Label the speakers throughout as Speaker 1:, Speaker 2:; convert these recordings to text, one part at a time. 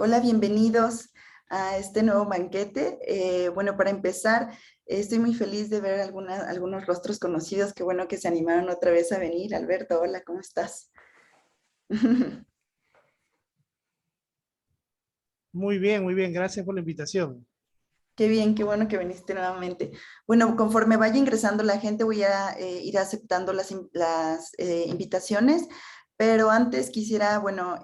Speaker 1: Hola, bienvenidos a este nuevo banquete. Bueno, para empezar, estoy muy feliz de ver algunos rostros conocidos. Qué bueno que se animaron otra vez a venir. Alberto, hola, ¿cómo estás?
Speaker 2: Muy bien, gracias por la invitación.
Speaker 1: Qué bien, qué bueno que viniste nuevamente. Bueno, conforme vaya ingresando la gente, voy a ir aceptando las invitaciones, pero antes quisiera, bueno,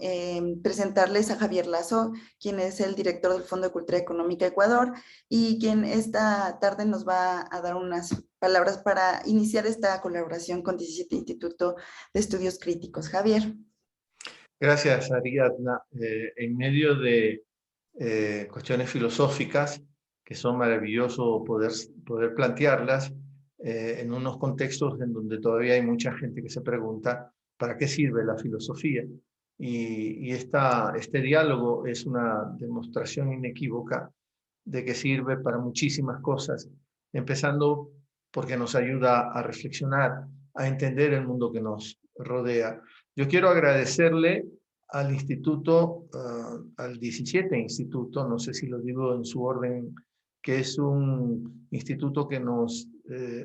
Speaker 1: presentarles a Javier Lazo, quien es el director del Fondo de Cultura Económica Ecuador y quien esta tarde nos va a dar unas palabras para iniciar esta colaboración con 17 Instituto de Estudios Críticos. Javier.
Speaker 3: Gracias, Ariadna. En medio de cuestiones filosóficas que son maravilloso poder plantearlas en unos contextos en donde todavía hay mucha gente que se pregunta ¿para qué sirve la filosofía? Y este diálogo es una demostración inequívoca de que sirve para muchísimas cosas, empezando porque nos ayuda a reflexionar, a entender el mundo que nos rodea. Yo quiero agradecerle al instituto, al 17 instituto, no sé si lo digo en su orden, que es un instituto que nos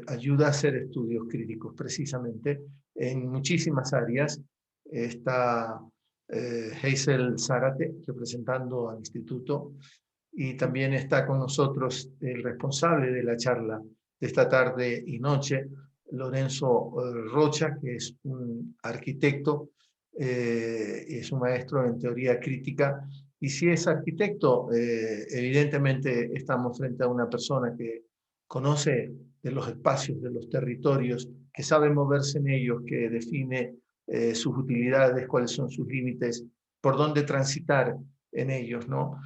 Speaker 3: ayuda a hacer estudios críticos precisamente en muchísimas áreas. Está Hazel Zárate representando al instituto y también está con nosotros el responsable de la charla de esta tarde y noche, Lorenzo Rocha, que es un arquitecto, es un maestro en teoría crítica, y si es arquitecto, evidentemente estamos frente a una persona que conoce de los espacios, de los territorios, que sabe moverse en ellos, que define sus utilidades, cuáles son sus límites, por dónde transitar en ellos, ¿no?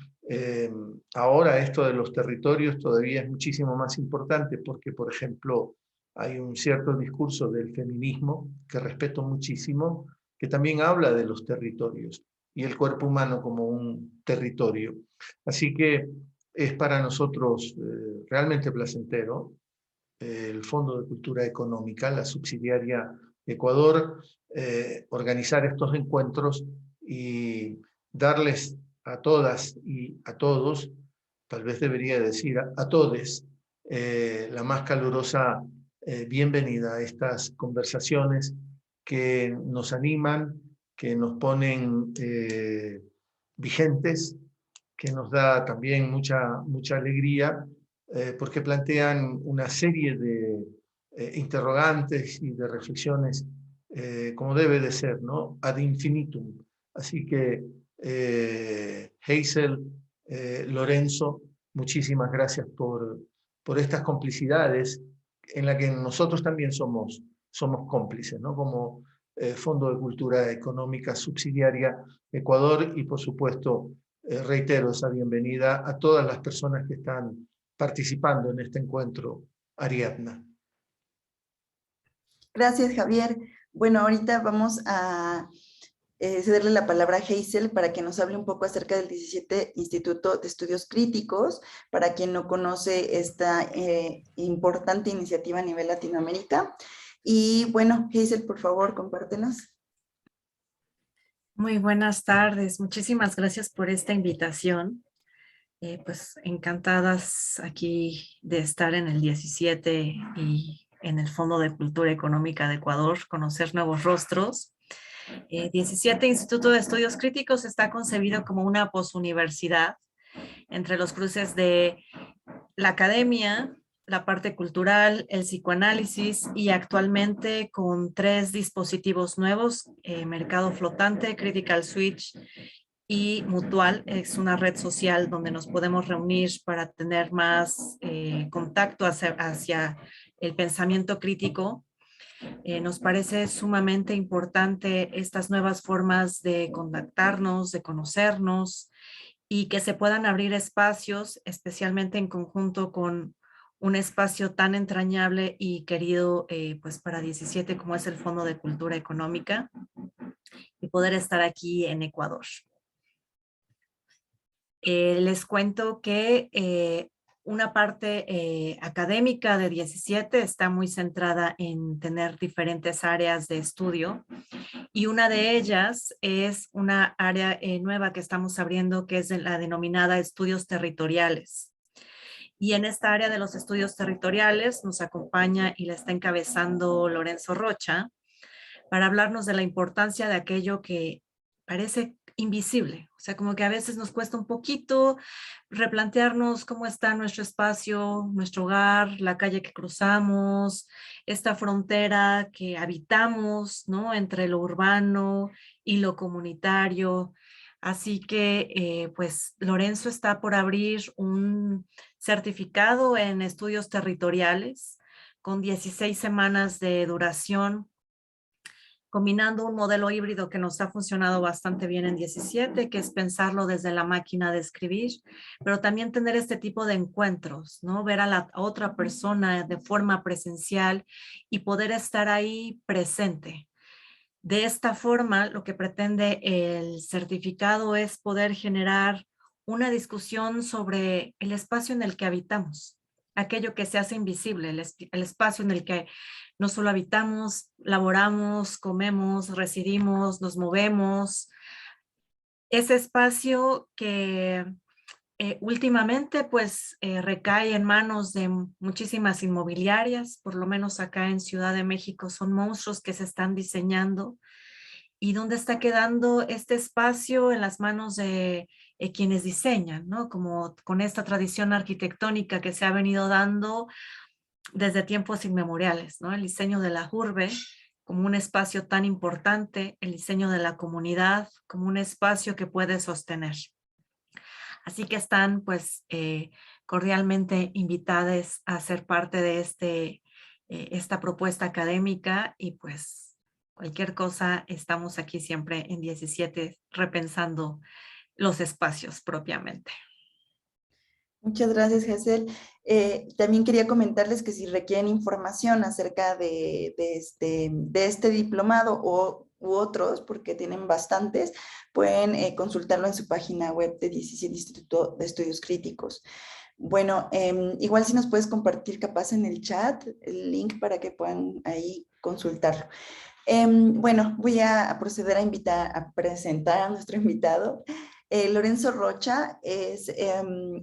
Speaker 3: Ahora esto de los territorios todavía es muchísimo más importante porque, por ejemplo, hay un cierto discurso del feminismo que respeto muchísimo, que también habla de los territorios y el cuerpo humano como un territorio. Así que es para nosotros realmente placentero el Fondo de Cultura Económica, la subsidiaria Ecuador, organizar estos encuentros y darles a todas y a todos, tal vez debería decir a todes, la más calurosa bienvenida a estas conversaciones que nos animan, que nos ponen vigentes, que nos da también mucha alegría, porque plantean una serie de interrogantes y de reflexiones como debe de ser, ¿no? Ad infinitum. Así que, Hazel, Lorenzo, muchísimas gracias por estas complicidades en las que nosotros también somos cómplices, ¿no? Como Fondo de Cultura Económica Subsidiaria Ecuador y, por supuesto, reitero esa bienvenida a todas las personas que están participando en este encuentro, Ariadna.
Speaker 1: Gracias, Javier. Bueno, ahorita vamos a cederle la palabra a Hazel para que nos hable un poco acerca del 17 Instituto de Estudios Críticos, para quien no conoce esta importante iniciativa a nivel Latinoamérica. Y bueno, Hazel, por favor, compártenos.
Speaker 4: Muy buenas tardes, muchísimas gracias por esta invitación. Pues encantadas aquí de estar en el 17 y en el Fondo de Cultura Económica de Ecuador, conocer nuevos rostros. 17 Instituto de Estudios Críticos está concebido como una posuniversidad entre los cruces de la academia, la parte cultural, el psicoanálisis y actualmente con 3 dispositivos nuevos, Mercado Flotante, Critical Switch y Mutual. Es una red social donde nos podemos reunir para tener más contacto hacia el pensamiento crítico. Nos parece sumamente importante estas nuevas formas de contactarnos, de conocernos y que se puedan abrir espacios, especialmente en conjunto con un espacio tan entrañable y querido pues para 17 como es el Fondo de Cultura Económica y poder estar aquí en Ecuador. Les cuento que una parte académica de 17 está muy centrada en tener diferentes áreas de estudio y una de ellas es una área nueva que estamos abriendo que es la denominada estudios territoriales. Y en esta área de los estudios territoriales nos acompaña y la está encabezando Lorenzo Rocha para hablarnos de la importancia de aquello que parece invisible. O sea, como que a veces nos cuesta un poquito replantearnos cómo está nuestro espacio, nuestro hogar, la calle que cruzamos, esta frontera que habitamos, ¿no? Entre lo urbano y lo comunitario. Así que, pues, Lorenzo está por abrir un certificado en estudios territoriales con 16 semanas de duración, combinando un modelo híbrido que nos ha funcionado bastante bien en 17, que es pensarlo desde la máquina de escribir, pero también tener este tipo de encuentros, ¿no? Ver a la otra persona de forma presencial y poder estar ahí presente. De esta forma, lo que pretende el certificado es poder generar una discusión sobre el espacio en el que habitamos, aquello que se hace invisible, el espacio en el que no solo habitamos, laboramos, comemos, residimos, nos movemos. Ese espacio que últimamente pues recae en manos de muchísimas inmobiliarias, por lo menos acá en Ciudad de México son monstruos que se están diseñando. ¿Y dónde está quedando este espacio en las manos de quienes diseñan, ¿no? Como con esta tradición arquitectónica que se ha venido dando desde tiempos inmemoriales, ¿no? El diseño de la urbe como un espacio tan importante, el diseño de la comunidad como un espacio que puede sostener. Así que están pues cordialmente invitadas a ser parte de esta propuesta académica y pues cualquier cosa estamos aquí siempre en 17 repensando los espacios propiamente.
Speaker 1: Muchas gracias, Gesell. También quería comentarles que si requieren información acerca de este diplomado u otros, porque tienen bastantes, pueden consultarlo en su página web de 17 Instituto de Estudios Críticos. Bueno, igual si nos puedes compartir capaz en el chat el link para que puedan ahí consultarlo. Bueno, voy a proceder a presentar a nuestro invitado. Lorenzo Rocha es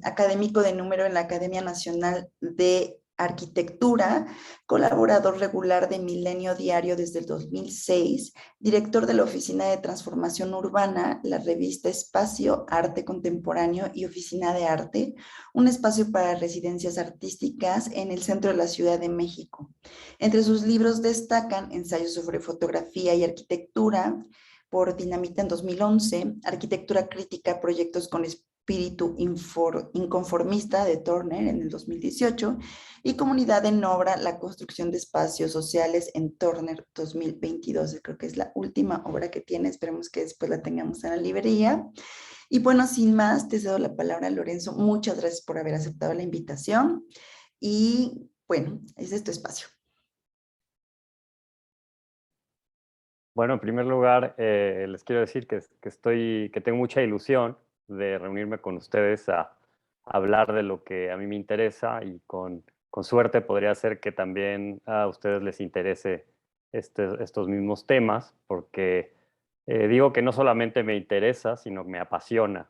Speaker 1: académico de número en la Academia Nacional de Arquitectura, colaborador regular de Milenio Diario desde el 2006, director de la Oficina de Transformación Urbana, la revista Espacio, Arte Contemporáneo y Oficina de Arte, un espacio para residencias artísticas en el centro de la Ciudad de México. Entre sus libros destacan Ensayos sobre fotografía y arquitectura, por Dinamita en 2011, Arquitectura Crítica, Proyectos con Espíritu Inconformista de Turner en el 2018 y Comunidad en Obra, la construcción de espacios sociales en Turner 2022. Creo que es la última obra que tiene, esperemos que después la tengamos en la librería. Y bueno, sin más, te cedo la palabra, Lorenzo. Muchas gracias por haber aceptado la invitación y bueno, ese es tu espacio.
Speaker 5: Bueno, en primer lugar, les quiero decir que tengo mucha ilusión de reunirme con ustedes a hablar de lo que a mí me interesa y con suerte podría ser que también a ustedes les interese estos mismos temas, porque digo que no solamente me interesa, sino que me apasiona,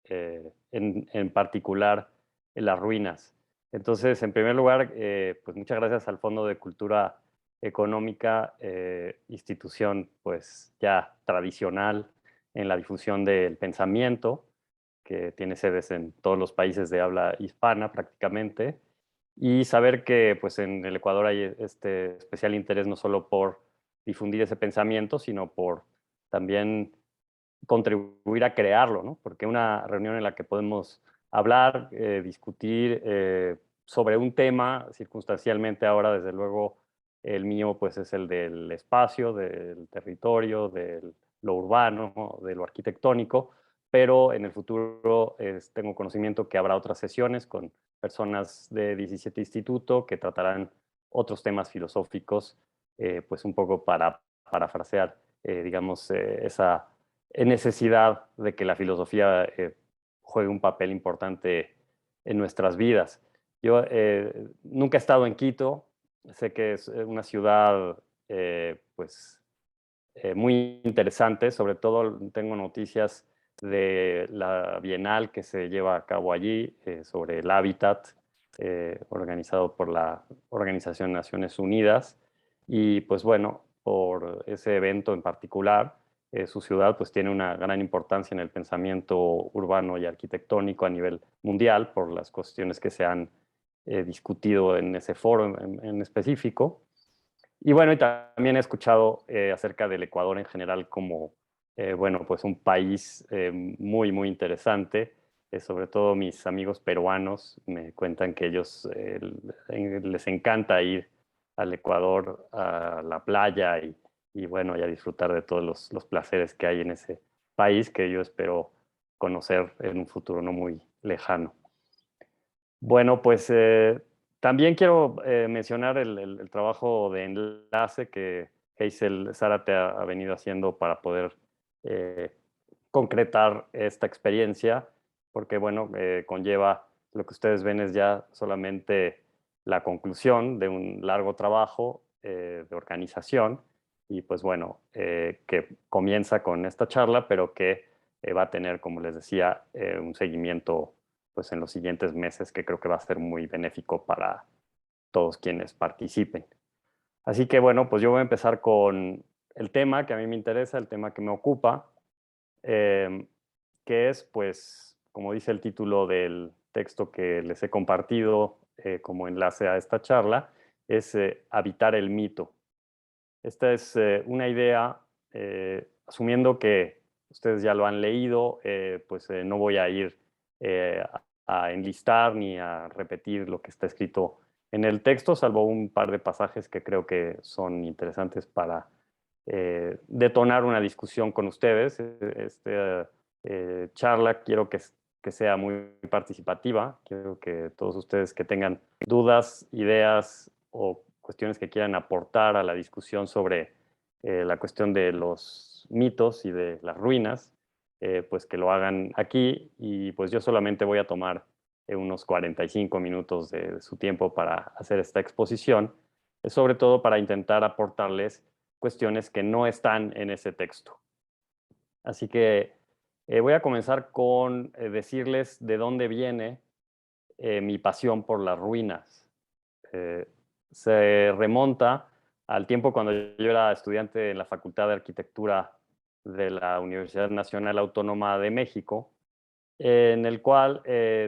Speaker 5: en particular en las ruinas. Entonces, en primer lugar, pues muchas gracias al Fondo de Cultura Económica, institución pues ya tradicional en la difusión del pensamiento, que tiene sedes en todos los países de habla hispana prácticamente, y saber que pues en el Ecuador hay este especial interés no solo por difundir ese pensamiento, sino por también contribuir a crearlo, ¿no? Porque una reunión en la que podemos hablar, discutir sobre un tema, circunstancialmente ahora desde luego el mío pues es el del espacio, del territorio, de lo urbano, de lo arquitectónico, pero en el futuro tengo conocimiento que habrá otras sesiones con personas de 17 Instituto que tratarán otros temas filosóficos, pues un poco para parafrasear, digamos, esa necesidad de que la filosofía juegue un papel importante nuestras vidas. Yo nunca he estado en Quito, sé que es una ciudad pues, muy interesante, sobre todo tengo noticias de la Bienal que se lleva a cabo allí sobre el hábitat, organizado por la Organización de Naciones Unidas. Y pues bueno, por ese evento en particular, su ciudad pues tiene una gran importancia en el pensamiento urbano y arquitectónico a nivel mundial por las cuestiones que se han discutido en ese foro en específico. Y bueno, y también he escuchado acerca del Ecuador en general como, bueno, pues un país muy, muy interesante. Sobre todo mis amigos peruanos me cuentan que ellos les encanta ir al Ecuador, a la playa y bueno, y a disfrutar de todos los placeres que hay en ese país que yo espero conocer en un futuro no muy lejano. Bueno, pues también quiero mencionar el trabajo de enlace que Hazel Zárate ha venido haciendo para poder eh, concretar esta experiencia, porque bueno, conlleva, lo que ustedes ven es ya solamente la conclusión de un largo trabajo de organización y pues bueno, que comienza con esta charla, pero que va a tener, como les decía, un seguimiento pues en los siguientes meses que creo que va a ser muy benéfico para todos quienes participen. Así que bueno, pues yo voy a empezar con el tema que a mí me interesa, el tema que me ocupa, que es pues, como dice el título del texto que les he compartido como enlace a esta charla, es habitar el mito. Esta es una idea, asumiendo que ustedes ya lo han leído, pues no voy a ir a enlistar ni a repetir lo que está escrito en el texto, salvo un par de pasajes que creo que son interesantes para detonar una discusión con ustedes. Esta charla quiero que sea muy participativa, quiero que todos ustedes que tengan dudas, ideas o cuestiones que quieran aportar a la discusión sobre la cuestión de los mitos y de las ruinas, pues que lo hagan aquí y pues yo solamente voy a tomar unos 45 minutos de su tiempo para hacer esta exposición, sobre todo para intentar aportarles cuestiones que no están en ese texto. Así que voy a comenzar con decirles de dónde viene mi pasión por las ruinas. Se remonta al tiempo cuando yo era estudiante en la Facultad de Arquitectura de la Universidad Nacional Autónoma de México, en el cual,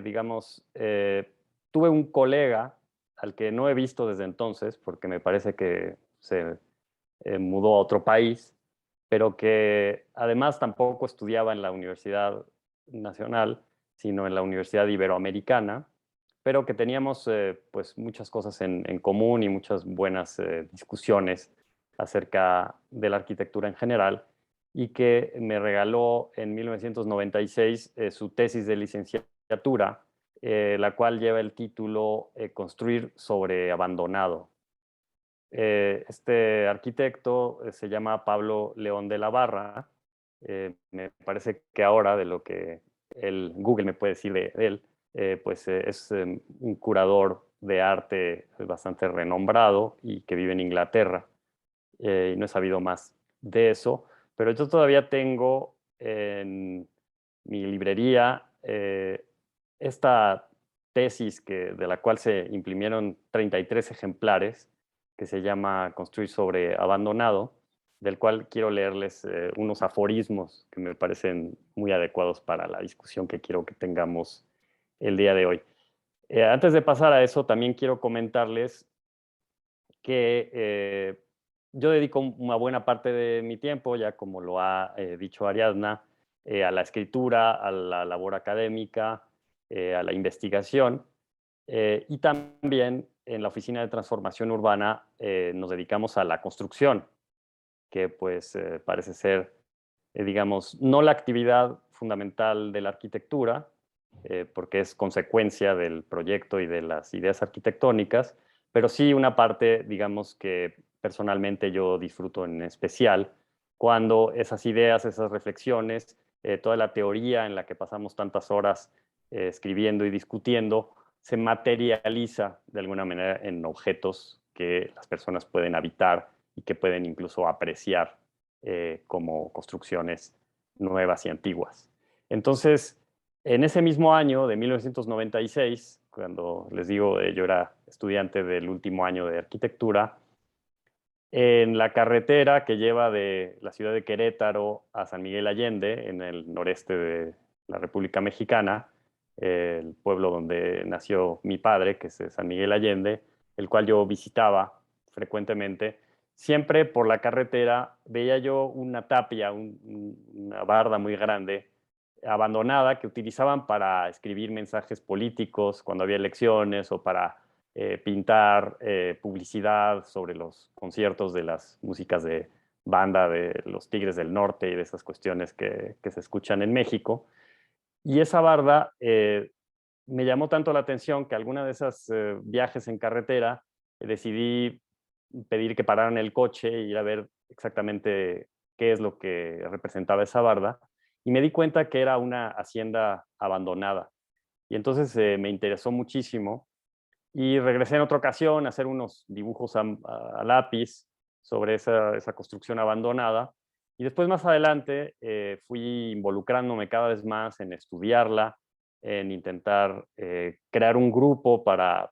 Speaker 5: digamos, tuve un colega al que no he visto desde entonces, porque me parece que se mudó a otro país, pero que además tampoco estudiaba en la Universidad Nacional, sino en la Universidad Iberoamericana, pero que teníamos pues muchas cosas en común y muchas buenas discusiones acerca de la arquitectura en general, y que me regaló en 1996 su tesis de licenciatura, la cual lleva el título Construir sobre abandonado. Este arquitecto se llama Pablo León de la Barra. Me parece que ahora, de lo que Google me puede decir de él, pues es un curador de arte bastante renombrado y que vive en Inglaterra. Y no he sabido más de eso, pero yo todavía tengo en mi librería esta tesis de la cual se imprimieron 33 ejemplares, que se llama Construir sobre abandonado, del cual quiero leerles unos aforismos que me parecen muy adecuados para la discusión que quiero que tengamos el día de hoy. Antes de pasar a eso, también quiero comentarles que yo dedico una buena parte de mi tiempo, ya como lo ha dicho Ariadna, a la escritura, a la labor académica, a la investigación, y también en la Oficina de Transformación Urbana nos dedicamos a la construcción, que pues parece ser, digamos, no la actividad fundamental de la arquitectura, porque es consecuencia del proyecto y de las ideas arquitectónicas, pero sí una parte, digamos, que personalmente yo disfruto en especial, cuando esas ideas, esas reflexiones, toda la teoría en la que pasamos tantas horas escribiendo y discutiendo, se materializa de alguna manera en objetos que las personas pueden habitar y que pueden incluso apreciar como construcciones nuevas y antiguas. Entonces, en ese mismo año de 1996, cuando les digo, yo era estudiante del último año de arquitectura, en la carretera que lleva de la ciudad de Querétaro a San Miguel Allende, en el noreste de la República Mexicana, el pueblo donde nació mi padre, que es San Miguel Allende, el cual yo visitaba frecuentemente, siempre por la carretera veía yo una tapia, una barda muy grande, abandonada, que utilizaban para escribir mensajes políticos cuando había elecciones o para pintar publicidad sobre los conciertos de las músicas de banda de los Tigres del Norte y de esas cuestiones que se escuchan en México. Y esa barda me llamó tanto la atención que alguna de esas viajes en carretera decidí pedir que pararan el coche e ir a ver exactamente qué es lo que representaba esa barda. Y me di cuenta que era una hacienda abandonada. Y entonces me interesó muchísimo y regresé en otra ocasión a hacer unos dibujos a lápiz sobre esa construcción abandonada. Y después, más adelante, fui involucrándome cada vez más en estudiarla, en intentar crear un grupo para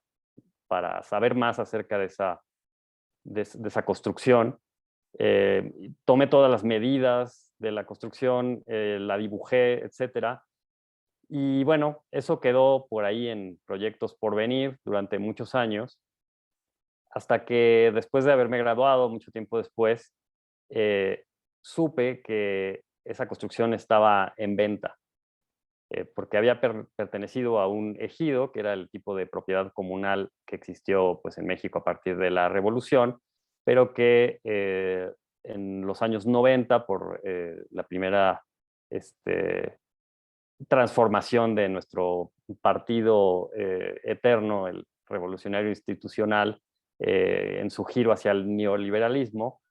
Speaker 5: saber más acerca de esa construcción. Tomé todas las medidas de la construcción, la dibujé, etcétera. Y bueno, eso quedó por ahí en proyectos por venir durante muchos años, hasta que después de haberme graduado, mucho tiempo después, supe que esa construcción estaba en venta, porque había pertenecido a un ejido, que era el tipo de propiedad comunal que existió pues, en México a partir de la Revolución, pero que en los años 90, por la primera transformación de nuestro partido eterno, el revolucionario institucional, en su giro hacia el neoliberalismo,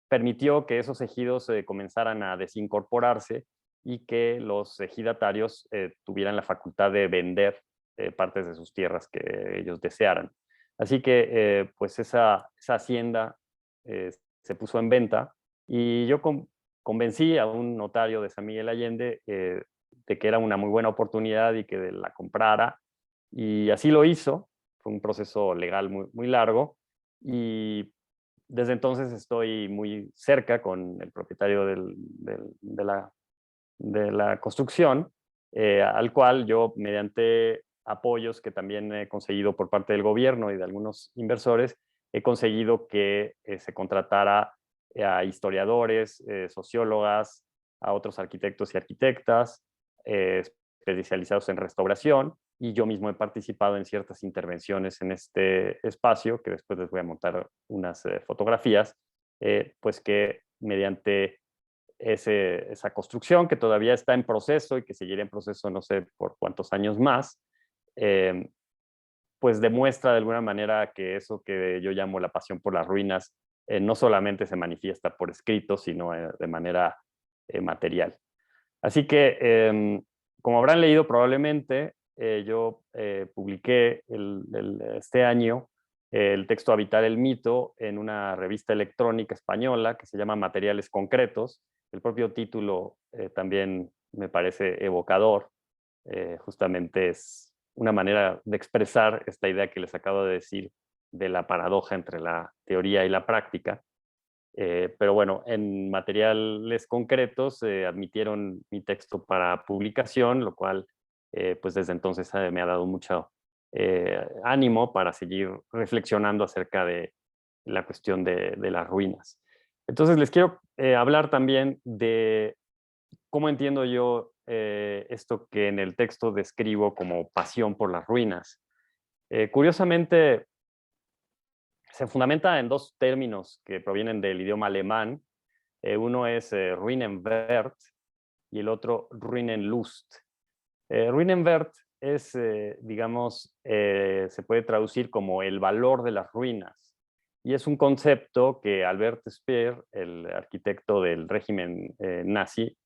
Speaker 5: permitió que esos ejidos comenzaran a desincorporarse y que los ejidatarios tuvieran la facultad de vender partes de sus tierras que ellos desearan. Así que pues esa hacienda se puso en venta y yo convencí a un notario de San Miguel Allende de que era una muy buena oportunidad y que la comprara. Y así lo hizo. Fue un proceso legal muy, muy largo. Y desde entonces estoy muy cerca con el propietario de la construcción, al cual yo, mediante apoyos que también he conseguido por parte del gobierno y de algunos inversores, he conseguido que se contratara a historiadores, sociólogas, a otros arquitectos y arquitectas especializados en restauración, y yo mismo he participado en ciertas intervenciones en este espacio, que después les voy a montar unas fotografías, pues que mediante esa construcción, que todavía está en proceso y que seguirá en proceso no sé por cuántos años más, pues demuestra de alguna manera que eso que yo llamo la pasión por las ruinas no solamente se manifiesta por escrito, sino de manera material. Así que, como habrán leído probablemente, yo publiqué este año el texto Habitar el mito en una revista electrónica española que se llama Materiales Concretos. El propio título también me parece evocador. Justamente es una manera de expresar esta idea que les acabo de decir de la paradoja entre la teoría y la práctica. Pero bueno, en Materiales Concretos admitieron mi texto para publicación, lo cual pues desde entonces me ha dado mucho ánimo para seguir reflexionando acerca de la cuestión de las ruinas. Entonces les quiero hablar también de cómo entiendo yo esto que en el texto describo como pasión por las ruinas. Curiosamente, se fundamenta en dos términos que provienen del idioma alemán. Uno es Ruinenwert y el otro Ruinenlust. Ruinenwert es, digamos, se puede traducir como el valor de las ruinas. Y es un concepto que Albert Speer, el arquitecto del régimen nazi,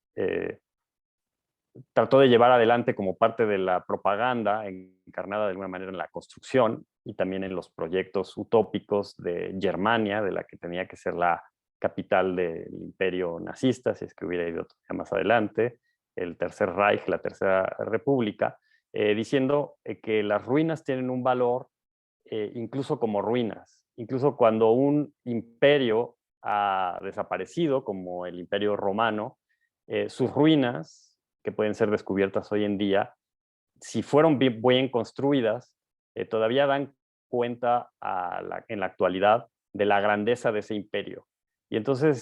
Speaker 5: trató de llevar adelante como parte de la propaganda encarnada de alguna manera en la construcción y también en los proyectos utópicos de Germania, de la que tenía que ser la capital del imperio nazista, si es que hubiera ido más adelante, el Tercer Reich, la Tercera República, diciendo que las ruinas tienen un valor incluso como ruinas, incluso cuando un imperio ha desaparecido, como el Imperio Romano, sus ruinas, que pueden ser descubiertas hoy en día, si fueron bien construidas, todavía dan cuenta en la actualidad de la grandeza de ese imperio. Y entonces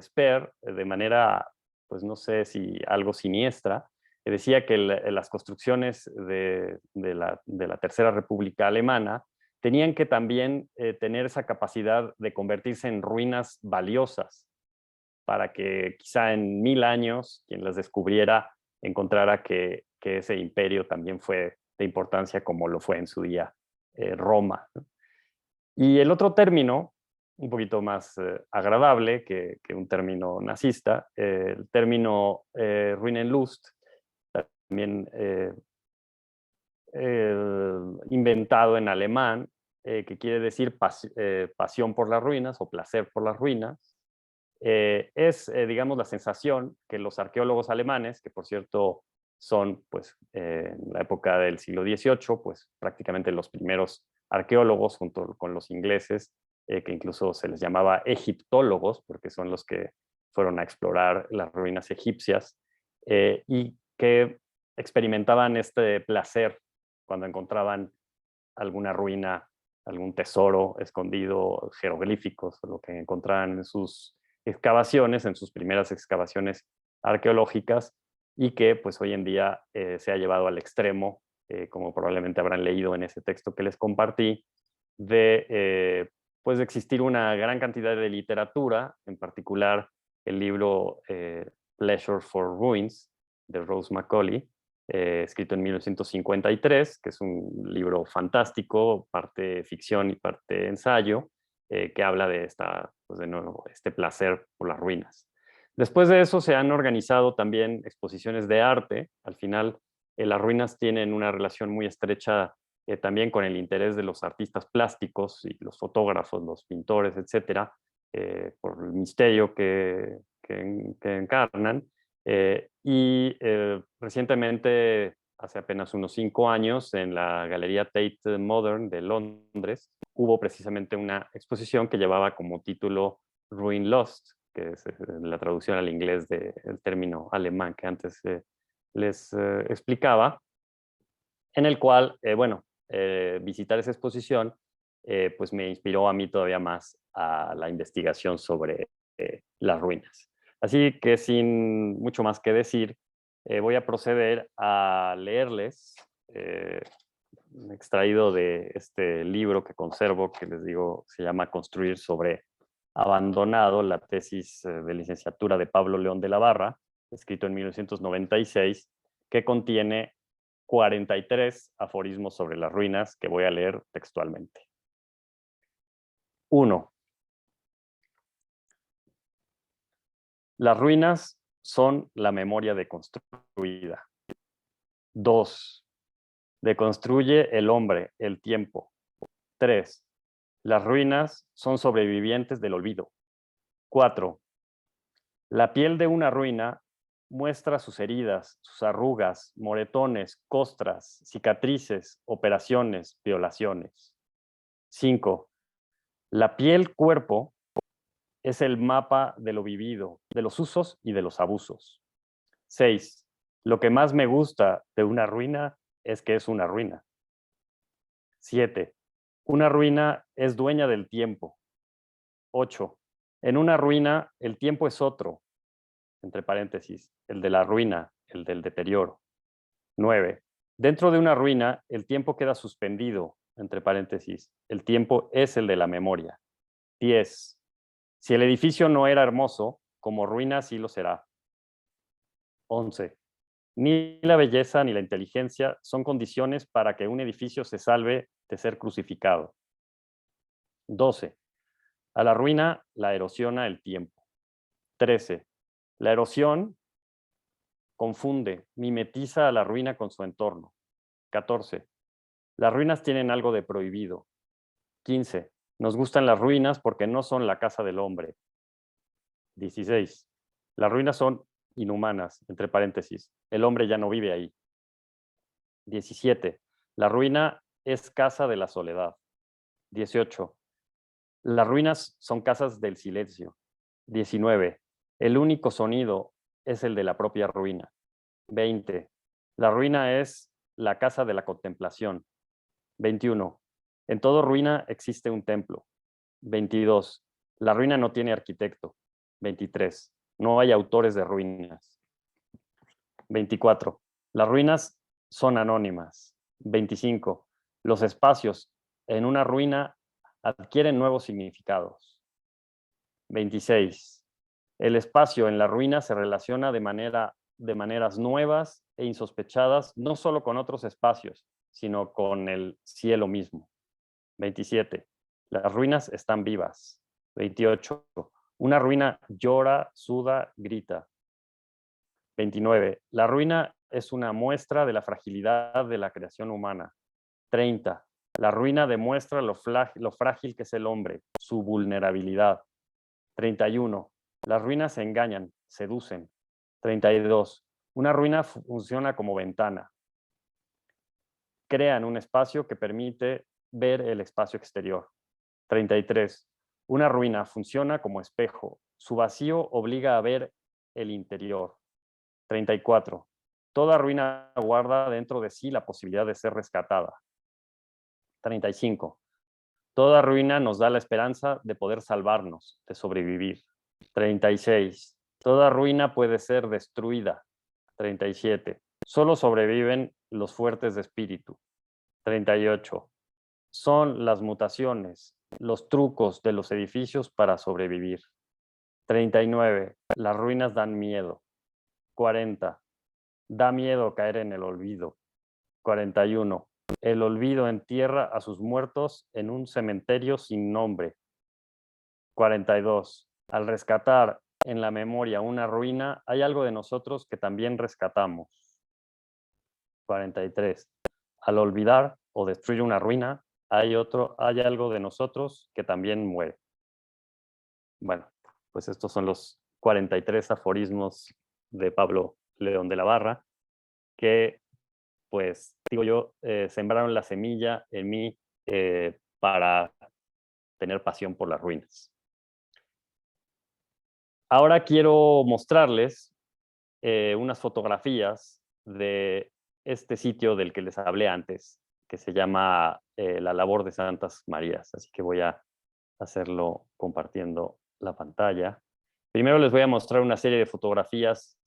Speaker 5: Speer, de manera, pues no sé si algo siniestra, decía que las construcciones de la Tercera República Alemana tenían que también tener esa capacidad de convertirse en ruinas valiosas, para que quizá en 1000 años quien las descubriera encontrara que ese imperio también fue de importancia como lo fue en su día Roma. Y el otro término, un poquito más agradable que un término nazista, el término Ruinenlust, también inventado en alemán, que quiere decir pasión por las ruinas o placer por las ruinas. Es, digamos, la sensación que los arqueólogos alemanes, que por cierto son, pues, en la época del siglo XVIII, pues prácticamente los primeros arqueólogos junto con los ingleses, que incluso se les llamaba egiptólogos, porque son los que fueron a explorar las ruinas egipcias, y que experimentaban este placer cuando encontraban alguna ruina, algún tesoro escondido, jeroglíficos, lo que encontraban en sus excavaciones, en sus primeras excavaciones arqueológicas, y que pues hoy en día se ha llevado al extremo, como probablemente habrán leído en ese texto que les compartí, de pues de existir una gran cantidad de literatura, en particular el libro Pleasure for Ruins, de Rose Macaulay, escrito en 1953, que es un libro fantástico, parte ficción y parte ensayo, que habla de pues de nuevo, este placer por las ruinas. Después de eso se han organizado también exposiciones de arte. Al final, las ruinas tienen una relación muy estrecha también con el interés de los artistas plásticos y los fotógrafos, los pintores, etcétera, por el misterio que encarnan. Recientemente, hace apenas unos 5 años, en la Galería Tate Modern de Londres, hubo precisamente una exposición que llevaba como título Ruin Lost, que es la traducción al inglés del término alemán que antes les explicaba, en el cual, visitar esa exposición pues me inspiró a mí todavía más a la investigación sobre las ruinas. Así que sin mucho más que decir, voy a proceder a leerles, extraído de este libro que conservo, que les digo, se llama Construir sobre Abandonado, la tesis de licenciatura de Pablo León de la Barra, escrito en 1996, que contiene 43 aforismos sobre las ruinas que voy a leer textualmente. 1. Las ruinas son la memoria deconstruida. 2. Deconstruye el hombre, el tiempo. 3. Las ruinas son sobrevivientes del olvido. 4. La piel de una ruina muestra sus heridas, sus arrugas, moretones, costras, cicatrices, operaciones, violaciones. 5. La piel cuerpo es el mapa de lo vivido, de los usos y de los abusos. 6. Lo que más me gusta de una ruina es que es una ruina. 7. Una ruina es dueña del tiempo. 8. En una ruina el tiempo es otro, entre paréntesis, el de la ruina, el del deterioro. 9. Dentro de una ruina el tiempo queda suspendido, entre paréntesis, el tiempo es el de la memoria. 10. Si el edificio no era hermoso, como ruina sí lo será. 11. Ni la belleza ni la inteligencia son condiciones para que un edificio se salve de ser crucificado. 12. A la ruina la erosiona el tiempo. 13. La erosión confunde, mimetiza a la ruina con su entorno. 14. Las ruinas tienen algo de prohibido. 15. Nos gustan las ruinas porque no son la casa del hombre. 16. Las ruinas son inhumanas, entre paréntesis. El hombre ya no vive ahí. 17. La ruina es casa de la soledad. 18. Las ruinas son casas del silencio. 19. El único sonido es el de la propia ruina. 20. La ruina es la casa de la contemplación. 21. En toda ruina existe un templo. 22. La ruina no tiene arquitecto. 23. No hay autores de ruinas. 24. Las ruinas son anónimas. 25. Los espacios en una ruina adquieren nuevos significados. 26. El espacio en la ruina se relaciona de maneras nuevas e insospechadas, no solo con otros espacios, sino con el cielo mismo. 27. Las ruinas están vivas. 28. Una ruina llora, suda, grita. 29. La ruina es una muestra de la fragilidad de la creación humana. 30. La ruina demuestra lo frágil que es el hombre, su vulnerabilidad. 31. Las ruinas se engañan, seducen. 32. Una ruina funciona como ventana. Crean un espacio que permite ver el espacio exterior. 33. Una ruina funciona como espejo. Su vacío obliga a ver el interior. 34. Toda ruina guarda dentro de sí la posibilidad de ser rescatada. 35. Toda ruina nos da la esperanza de poder salvarnos, de sobrevivir. 36. Toda ruina puede ser destruida. 37. Solo sobreviven los fuertes de espíritu. 38. Son las mutaciones, los trucos de los edificios para sobrevivir. 39. Las ruinas dan miedo. 40. Da miedo caer en el olvido. 41. El olvido entierra a sus muertos en un cementerio sin nombre. 42. Al rescatar en la memoria una ruina, hay algo de nosotros que también rescatamos. 43. Al olvidar o destruir una ruina, hay algo de nosotros que también muere. Bueno, pues estos son los 43 aforismos de Pablo León de la Barra, que, pues, digo yo, sembraron la semilla en mí para tener pasión por las ruinas. Ahora quiero mostrarles unas fotografías de este sitio del que les hablé antes, que se llama La Labor de Santas Marías. Así que voy a hacerlo compartiendo la pantalla. Primero les voy a mostrar una serie de fotografías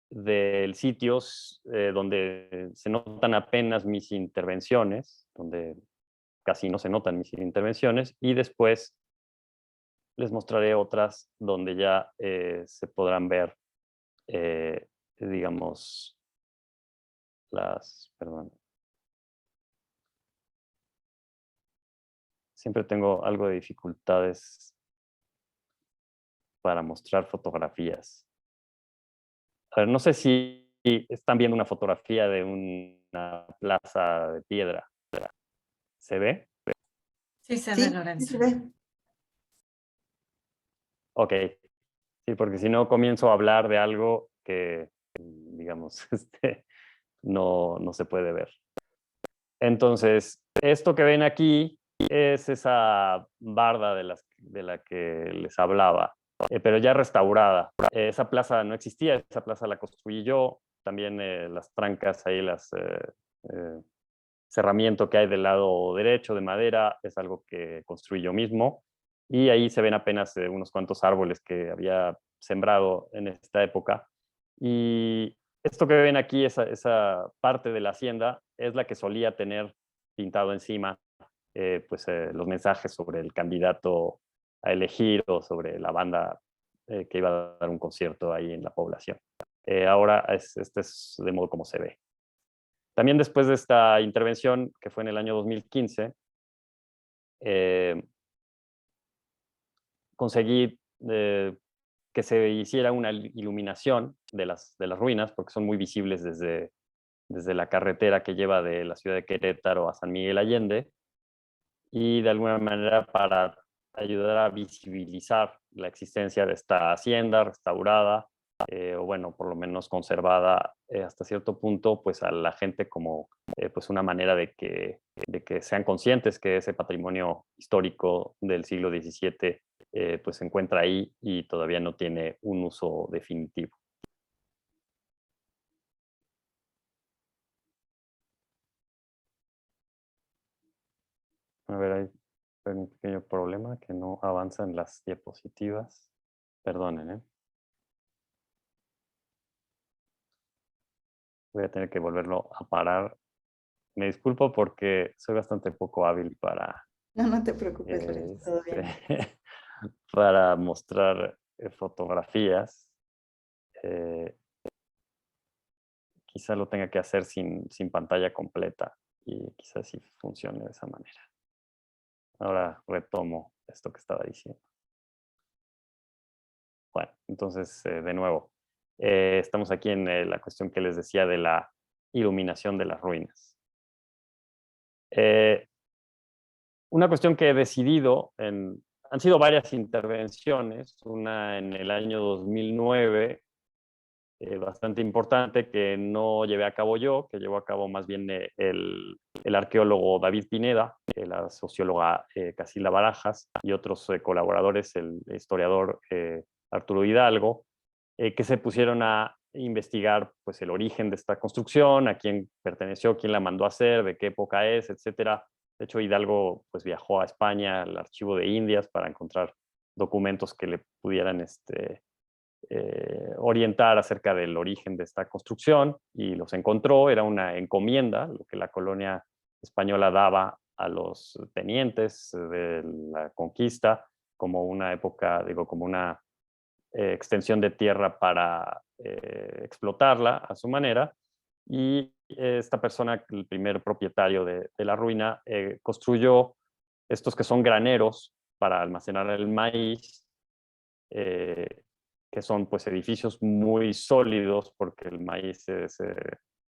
Speaker 5: del sitio donde se notan apenas mis intervenciones, donde casi no se notan mis intervenciones, y después les mostraré otras donde ya se podrán ver, digamos, perdón. Siempre tengo algo de dificultades para mostrar fotografías. A ver, no sé si están viendo una fotografía de una plaza de piedra. ¿Se ve?
Speaker 4: Sí, se ve,
Speaker 1: Sí, sí
Speaker 4: Lorenzo.
Speaker 1: se ve.
Speaker 5: Ok. Sí, porque si no comienzo a hablar de algo que, digamos, no se puede ver. Entonces, esto que ven aquí es esa barda de la que les hablaba, pero ya restaurada. Esa plaza no existía, esa plaza la construí yo. También las trancas ahí, cerramiento que hay del lado derecho de madera, es algo que construí yo mismo. Y ahí se ven apenas unos cuantos árboles que había sembrado en esta época. Y esto que ven aquí, esa parte de la hacienda, es la que solía tener pintado encima los mensajes sobre el candidato a elegir o sobre la banda que iba a dar un concierto ahí en la población. Ahora este es de modo como se ve. También después de esta intervención, que fue en el año 2015, conseguí que se hiciera una iluminación de las ruinas, porque son muy visibles desde la carretera que lleva de la ciudad de Querétaro a San Miguel Allende, y de alguna manera para ayudar a visibilizar la existencia de esta hacienda restaurada, o bueno, por lo menos conservada hasta cierto punto, pues a la gente como pues una manera de que sean conscientes que ese patrimonio histórico del siglo XVII pues se encuentra ahí y todavía no tiene un uso definitivo. A ver, hay un pequeño problema que no avanzan las diapositivas. Perdonen, ¿eh? Voy a tener que volverlo a parar. Me disculpo porque soy bastante poco hábil para,
Speaker 1: No, no te preocupes, Lorenzo, todo bien.
Speaker 5: para mostrar fotografías. Quizá lo tenga que hacer sin pantalla completa y quizás sí funcione de esa manera. Ahora retomo esto que estaba diciendo. Bueno, entonces, de nuevo, estamos aquí en la cuestión que les decía de la iluminación de las ruinas. Una cuestión que he decidido, han sido varias intervenciones, una en el año 2009, bastante importante, que no llevé a cabo yo, que llevó a cabo más bien el arqueólogo David Pineda, la socióloga Casila Barajas y otros colaboradores, el historiador Arturo Hidalgo, que se pusieron a investigar pues, el origen de esta construcción, a quién perteneció, quién la mandó a hacer, de qué época es, etcétera. De hecho, Hidalgo pues, viajó a España, al Archivo de Indias, para encontrar documentos que le pudieran orientar acerca del origen de esta construcción, y los encontró. Era una encomienda, lo que la colonia española daba a los tenientes de la conquista, como una época, digo, como una extensión de tierra para explotarla a su manera. Y esta persona, el primer propietario de la ruina, construyó estos que son graneros para almacenar el maíz, que son pues edificios muy sólidos porque el maíz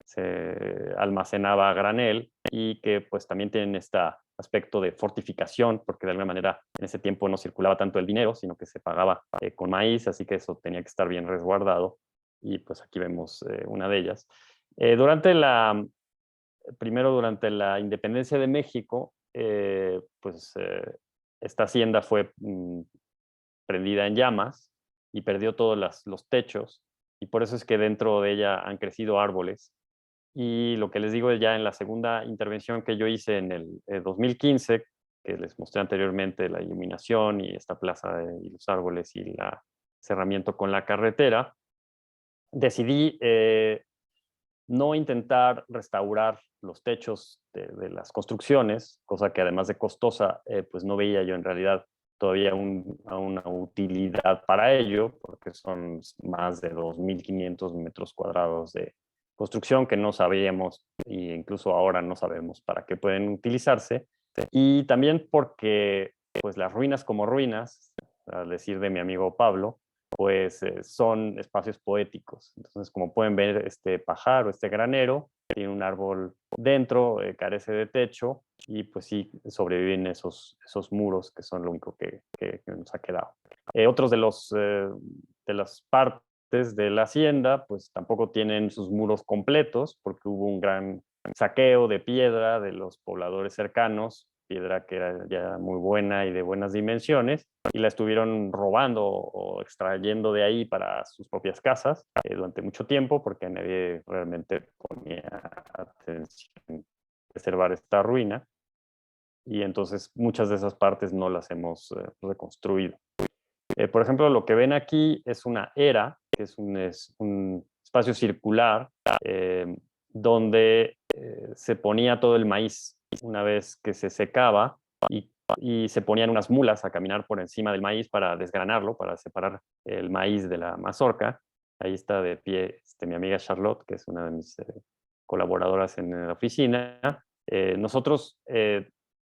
Speaker 5: se almacenaba a granel, y que pues también tienen este aspecto de fortificación, porque de alguna manera en ese tiempo no circulaba tanto el dinero, sino que se pagaba con maíz, así que eso tenía que estar bien resguardado, y pues aquí vemos una de ellas. Primero durante la independencia de México, esta hacienda fue prendida en llamas y perdió todos los techos, y por eso es que dentro de ella han crecido árboles. Y lo que les digo, ya en la segunda intervención que yo hice en el 2015, que les mostré anteriormente, la iluminación y esta plaza y los árboles y el cerramiento con la carretera, decidí no intentar restaurar los techos de las construcciones, cosa que además de costosa, pues no veía yo en realidad todavía una utilidad para ello, porque son más de 2.500 metros cuadrados de construcción que no sabíamos, e incluso ahora no sabemos para qué pueden utilizarse. Y también porque pues las ruinas como ruinas, al decir de mi amigo Pablo, pues son espacios poéticos. Entonces, como pueden ver, este pajar o este granero tiene un árbol dentro, carece de techo, y pues sí sobreviven esos muros, que son lo único que nos ha quedado. Otros de las partes de la hacienda pues tampoco tienen sus muros completos, porque hubo un gran saqueo de piedra de los pobladores cercanos, piedra que era ya muy buena y de buenas dimensiones, y la estuvieron robando o extrayendo de ahí para sus propias casas durante mucho tiempo, porque nadie realmente ponía atención en preservar esta ruina, y entonces muchas de esas partes no las hemos reconstruido. Por ejemplo, lo que ven aquí es una era, que es un espacio circular donde se ponía todo el maíz una vez que se secaba, y se ponían unas mulas a caminar por encima del maíz para desgranarlo, para separar el maíz de la mazorca. Ahí está de pie mi amiga Charlotte, que es una de mis colaboradoras en la oficina. Nosotros,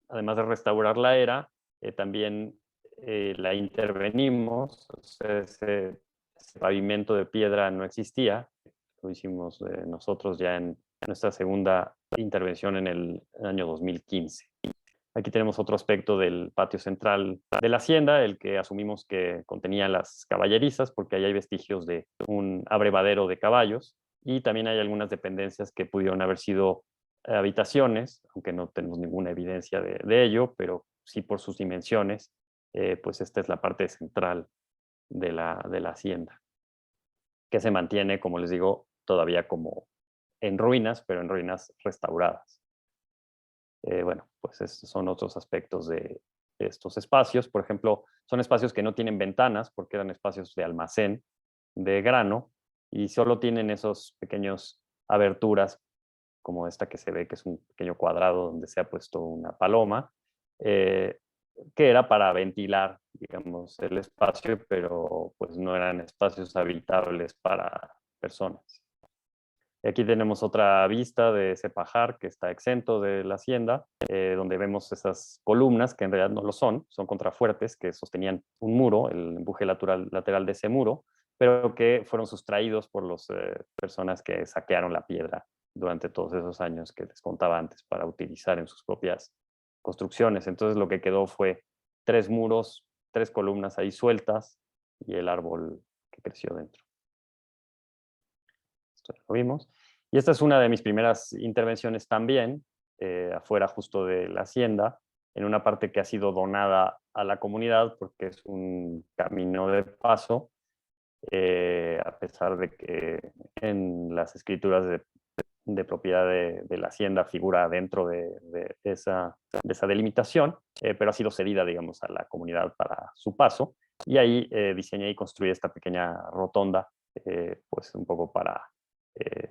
Speaker 5: además de restaurar la era, también la intervenimos. Se ese pavimento de piedra no existía. Lo hicimos nosotros ya en nuestra segunda intervención en el año 2015. Aquí tenemos otro aspecto del patio central de la hacienda, el que asumimos que contenía las caballerizas, porque ahí hay vestigios de un abrevadero de caballos, y también hay algunas dependencias que pudieron haber sido habitaciones, aunque no tenemos ninguna evidencia de ello, pero sí por sus dimensiones, pues esta es la parte central de la hacienda, que se mantiene, como les digo, todavía como en ruinas, pero en ruinas restauradas. Bueno, pues estos son otros aspectos de estos espacios. Por ejemplo, son espacios que no tienen ventanas porque eran espacios de almacén de grano y solo tienen esos pequeños aberturas como esta que se ve que es un pequeño cuadrado donde se ha puesto una paloma, que era para ventilar, digamos, el espacio, pero pues no eran espacios habitables para personas. Aquí tenemos otra vista de ese pajar que está exento de la hacienda, donde vemos esas columnas que en realidad no lo son contrafuertes que sostenían un muro, el empuje lateral de ese muro, pero que fueron sustraídos por las personas que saquearon la piedra durante todos esos años que les contaba antes para utilizar en sus propias construcciones. Entonces lo que quedó fue 3 muros, 3 columnas ahí sueltas y el árbol que creció dentro. Esto ya lo vimos. Y esta es una de mis primeras intervenciones también, afuera justo de la hacienda, en una parte que ha sido donada a la comunidad porque es un camino de paso, a pesar de que en las escrituras de propiedad de la hacienda figura dentro de esa delimitación, pero ha sido cedida, digamos, a la comunidad para su paso. Y ahí diseñé y construí esta pequeña rotonda, pues un poco para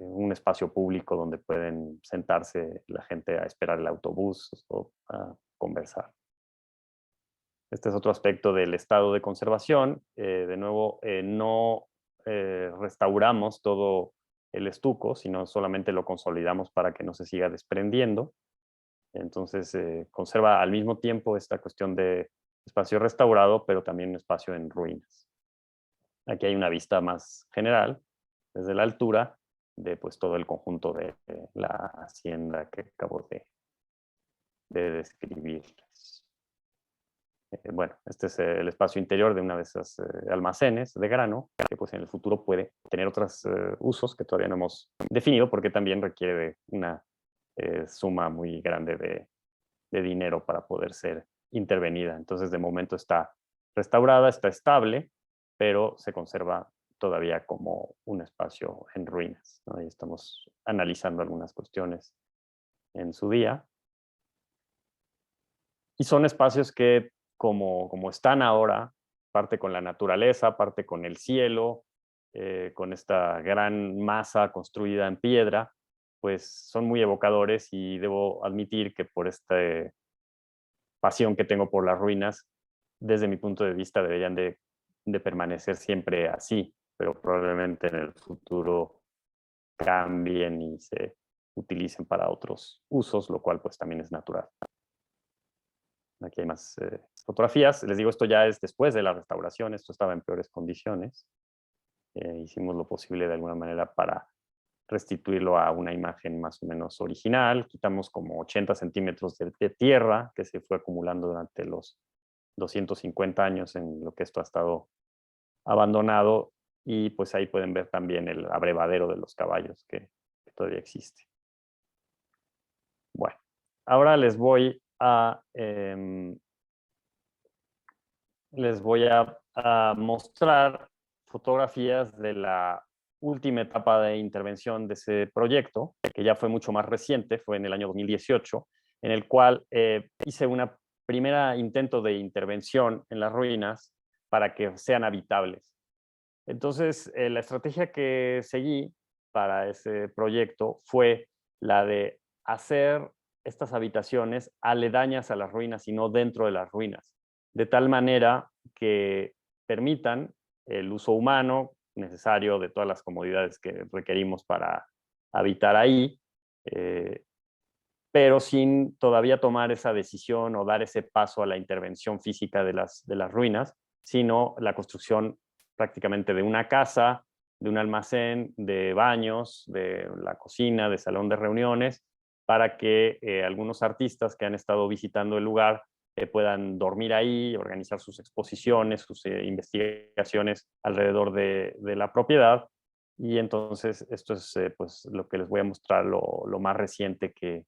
Speaker 5: un espacio público donde pueden sentarse la gente a esperar el autobús o a conversar. Este es otro aspecto del estado de conservación. De nuevo, no restauramos todo el estuco, sino solamente lo consolidamos para que no se siga desprendiendo. Entonces, conserva al mismo tiempo esta cuestión de espacio restaurado, pero también un espacio en ruinas. Aquí hay una vista más general, desde la altura, de pues, todo el conjunto de la hacienda que acabo de describirles. Bueno, este es el espacio interior de una de esas almacenes de grano, que pues en el futuro puede tener otros usos que todavía no hemos definido, porque también requiere de una suma muy grande de dinero para poder ser intervenida. Entonces, de momento está restaurada, está estable, pero se conserva todavía como un espacio en ruinas, ¿no? Ahí estamos analizando algunas cuestiones en su día. Y son espacios que, como están ahora, parte con la naturaleza, parte con el cielo, con esta gran masa construida en piedra, pues son muy evocadores y debo admitir que por esta pasión que tengo por las ruinas, desde mi punto de vista deberían de permanecer siempre así, pero probablemente en el futuro cambien y se utilicen para otros usos, lo cual pues también es natural. Aquí hay más fotografías. Les digo, esto ya es después de la restauración, esto estaba en peores condiciones. Hicimos lo posible de alguna manera para restituirlo a una imagen más o menos original. Quitamos como 80 centímetros de tierra que se fue acumulando durante los 250 años en lo que esto ha estado abandonado, y pues ahí pueden ver también el abrevadero de los caballos que todavía existe. Bueno, ahora les voy a mostrar fotografías de la última etapa de intervención de ese proyecto, que ya fue mucho más reciente, fue en el año 2018, en el cual hice una primera intento de intervención en las ruinas para que sean habitables. Entonces, la estrategia que seguí para ese proyecto fue la de hacer estas habitaciones aledañas a las ruinas y no dentro de las ruinas, de tal manera que permitan el uso humano necesario de todas las comodidades que requerimos para habitar ahí, pero sin todavía tomar esa decisión o dar ese paso a la intervención física de las ruinas, sino la construcción prácticamente de una casa, de un almacén, de baños, de la cocina, de salón de reuniones, para que algunos artistas que han estado visitando el lugar puedan dormir ahí, organizar sus exposiciones, sus investigaciones alrededor de la propiedad. Y entonces esto es pues lo que les voy a mostrar, lo más reciente que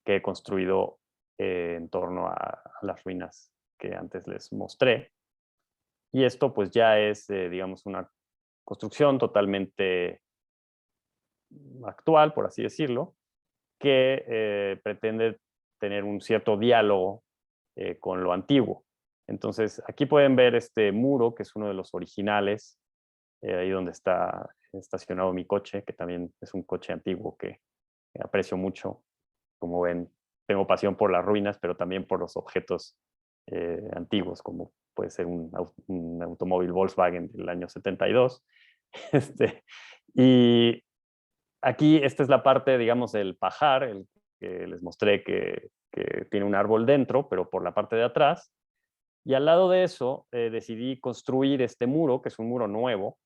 Speaker 5: he construido en torno a las ruinas que antes les mostré. Y esto pues ya es, digamos, una construcción totalmente actual, por así decirlo, que pretende tener un cierto diálogo con lo antiguo. Entonces, aquí pueden ver este muro, que es uno de los originales, ahí donde está estacionado mi coche, que también es un coche antiguo que aprecio mucho. Como ven, tengo pasión por las ruinas, pero también por los objetos antiguos, como puede ser un automóvil Volkswagen del año 72. Y aquí esta es la parte, digamos, del pajar, el que les mostré que tiene un árbol dentro, pero por la parte de atrás. Y al lado de eso decidí construir este muro, que es un muro nuevo,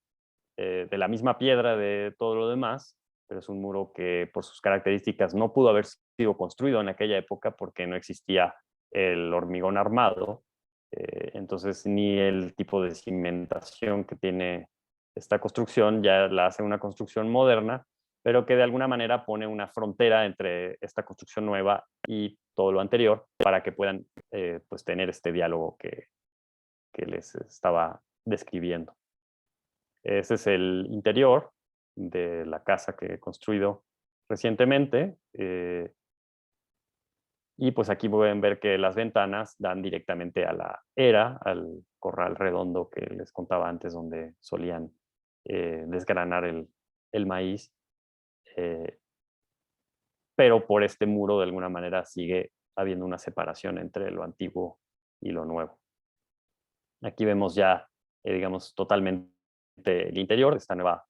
Speaker 5: de la misma piedra de todo lo demás, pero es un muro que por sus características no pudo haber sido construido en aquella época porque no existía el hormigón armado. Entonces ni el tipo de cimentación que tiene esta construcción ya la hace una construcción moderna, pero que de alguna manera pone una frontera entre esta construcción nueva y todo lo anterior para que puedan pues tener este diálogo que les estaba describiendo. Ese es el interior de la casa que he construido recientemente. Y pues aquí pueden ver que las ventanas dan directamente a la era, al corral redondo que les contaba antes, donde solían desgranar el maíz. Pero por este muro, de alguna manera, sigue habiendo una separación entre lo antiguo y lo nuevo. Aquí vemos ya, digamos, totalmente el interior de esta nueva